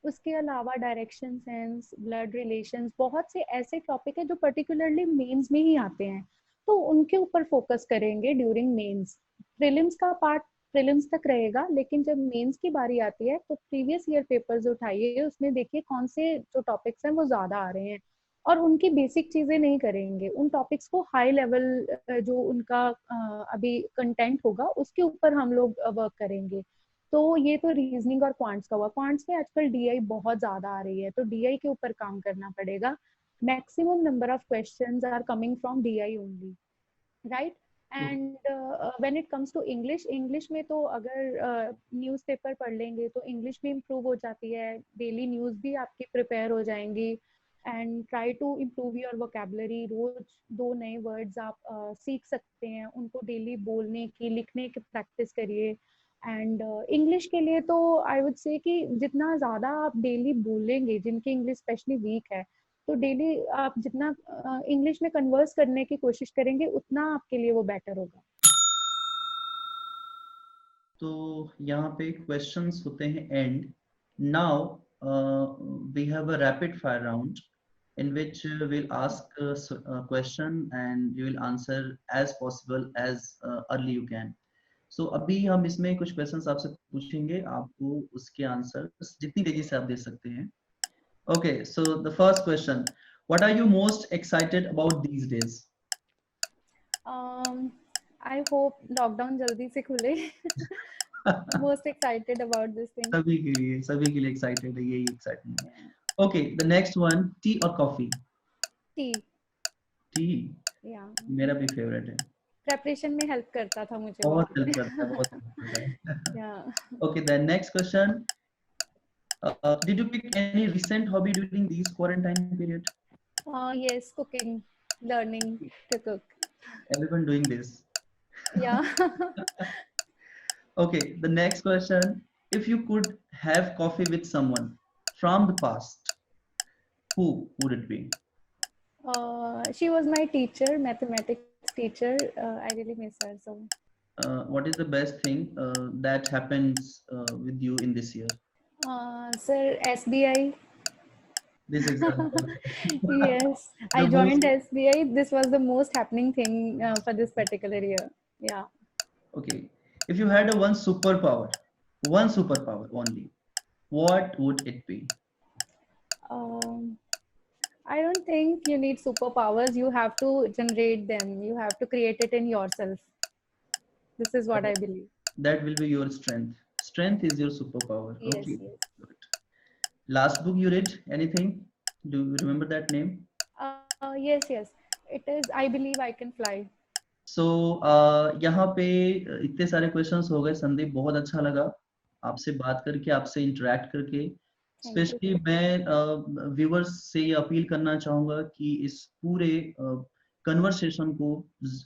उसके अलावा डायरेक्शन सेंस, ब्लड रिलेशंस, बहुत से ऐसे टॉपिक है जो पर्टिकुलरली मेंस में ही आते हैं, तो उनके ऊपर फोकस करेंगे ड्यूरिंग मेंस। प्रीलिम्स का पार्ट प्रीलिम्स तक रहेगा, लेकिन जब मेंस की बारी आती है तो प्रीवियस ईयर पेपर्स उठाइए, उसमें देखिए कौन से जो टॉपिक्स हैं वो ज्यादा आ रहे हैं, और उनकी बेसिक चीजें नहीं करेंगे, उन टॉपिक्स को हाई लेवल जो उनका अभी कंटेंट होगा उसके ऊपर हम लोग वर्क करेंगे। तो ये तो रीजनिंग और क्वांट्स का हुआ। क्वांट्स में आजकल डीआई बहुत ज्यादा आ रही है, तो डीआई के ऊपर काम करना पड़ेगा। Maximum number of questions are coming from DI only, right. And when it comes to English, English में तो अगर न्यूज़पेपर पढ़ लेंगे तो इंग्लिश भी इम्प्रूव हो जाती है, डेली न्यूज़ भी आपकी प्रिपेयर हो जाएंगी। And try to improve your vocabulary, रोज 2 नए वर्ड्स आप सीख सकते हैं, उनको डेली बोलने की, लिखने की प्रैक्टिस करिए। एंड इंग्लिश के लिए तो आई वुड से कि जितना ज़्यादा आप डेली बोलेंगे, जिनकी इंग्लिश स्पेशली वीक है, तो डेली आप जितना इंग्लिश में कन्वर्स करने की कोशिश करेंगे, उतना आपके लिए वो बेटर होगा। तो यहाँ पे क्वेश्चंस होते हैं and. Now we have a rapid fire round in which we'll ask a question and you will answer as possible as early you can. So अभी हम इसमें कुछ questions आपसे पूछेंगे, आपको उसके आंसर जितनी तेजी से आप दे सकते हैं। Okay, so the first question, what are you most excited about these days? I hope lockdown जल्दी से खुले। Most excited about this thing. सभी के लिए excited है, यही excitement है। Okay, the next one, tea or coffee? Tea. Tea. Yeah. मेरा भी favorite है। Preparation में help करता था मुझे बहुत help करता है, बहुत help करता है। Yeah. Okay, the next question. Did you pick any recent hobby during these quarantine period? Yes, cooking, learning to cook. Everyone doing this. Yeah. Okay, the next question. If you could have coffee with someone from the past, who would it be? She was my teacher, mathematics teacher. I really miss her so. What is the best thing that happens with you in this year? Sir, SBI. This exam. Yes, I joined SBI. This was the most happening thing for this particular year. Yeah. Okay, if you had one superpower only, what would it be? I don't think you need superpowers. You have to generate them. You have to create it in yourself. This is what I believe. That will be your strength. Strength is your superpower. Yes, okay. Yes. Good. Last book you read, anything? Do you remember that name? Yes. It is I Believe I Can Fly. So यहाँ पे इतने सारे questions हो गए संदीप, बहुत अच्छा लगा आपसे बात करके, आपसे interact करके। स्पेशली मैं व्यूअर्स से ये अपील करना चाहूंगा कि इस पूरे कन्वर्सेशन को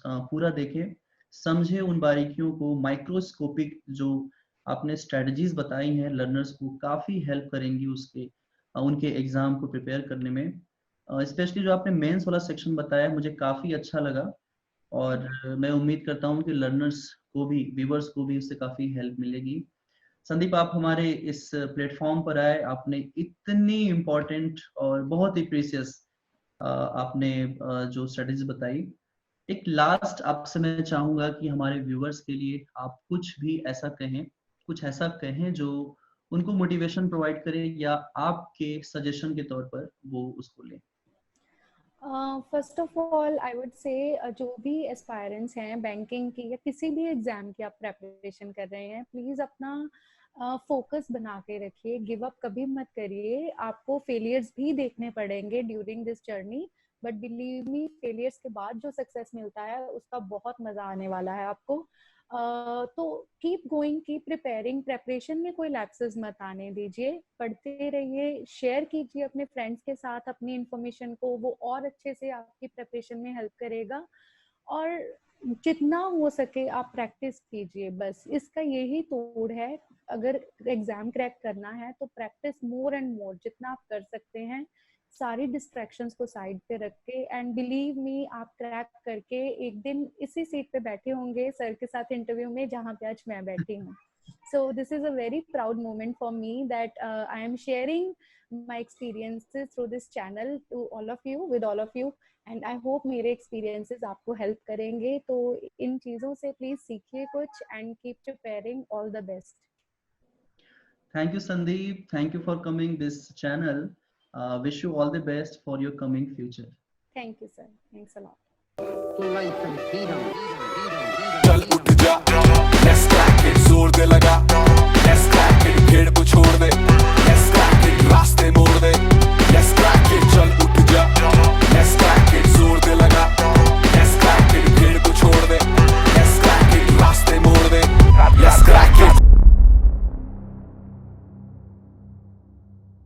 पूरा देखें, समझे उन बारीकियों को, माइक्रोस्कोपिक जो आपने स्ट्रेटजीज बताई हैं, लर्नर्स को काफ़ी हेल्प करेंगी उसके उनके एग्जाम को प्रिपेयर करने में। स्पेशली जो आपने मेंस वाला सेक्शन बताया मुझे काफ़ी अच्छा लगा, और मैं उम्मीद करता हूँ कि लर्नर्स को भी, व्यूअर्स को भी उससे काफ़ी हेल्प मिलेगी। संदीप, आप हमारे इस प्लेटफॉर्म पर आए, आपने इतनी इम्पोर्टेंट और बहुत ही प्रीशियस आपने जो स्ट्रेटजीज बताई। एक लास्ट आपसे मैं चाहूंगा कि हमारे व्यूअर्स के लिए आप कुछ ऐसा कहें जो उनको मोटिवेशन प्रोवाइड करे, या आपके सजेशन के तौर पर वो उसको लें। First of all I would say जो भी एस्पायरेंट्स हैं बैंकिंग की या किसी भी एग्जाम की आप प्रेपरेशन कर रहे हैं, प्लीज अपना फोकस बना के रखिए, गिव अप कभी मत करिए। आपको फेलियर्स भी देखने पड़ेंगे during this journey, but believe me, failures के बाद जो सक्सेस मिलता है उसका बहुत मजा आने वाला है आपको। तो keep going, keep preparing, preparation में कोई लैप्सेस मत आने दीजिए, पढ़ते रहिए, शेयर कीजिए अपने फ्रेंड्स के साथ अपनी इंफॉर्मेशन को, वो और अच्छे से आपकी प्रेपरेशन में हेल्प करेगा। और जितना हो सके आप प्रैक्टिस कीजिए, बस इसका यही तोड़ है। अगर एग्जाम क्रैक करना है तो प्रैक्टिस मोर एंड मोर, जितना आप कर सकते हैं, सारी डिस्ट्रैक्शंस को साइड पे रख के, एंड बिलीव मी, आप क्रैक करके एक दिन इसी सीट पे बैठे होंगे सर के साथ इंटरव्यू में जहाँ पे आज मैं बैठी हूँ। So this is a very proud moment for me that I am sharing my experiences through this channel to all of you, with all of you, and I hope मेरे experiences आपको help करेंगे। तो इन चीजों से please सीखिए कुछ and keep preparing, all the best. Thank you Sandeep, thank you for coming this channel. Wish you all the best for your coming future. Thank you sir, thanks a lot. चल उठ जा, let's crack it. जोर दे लगा, let's crack it, भीड़ को छोड़ दे, let's crack it, रास्ते मोड़ दे, let's crack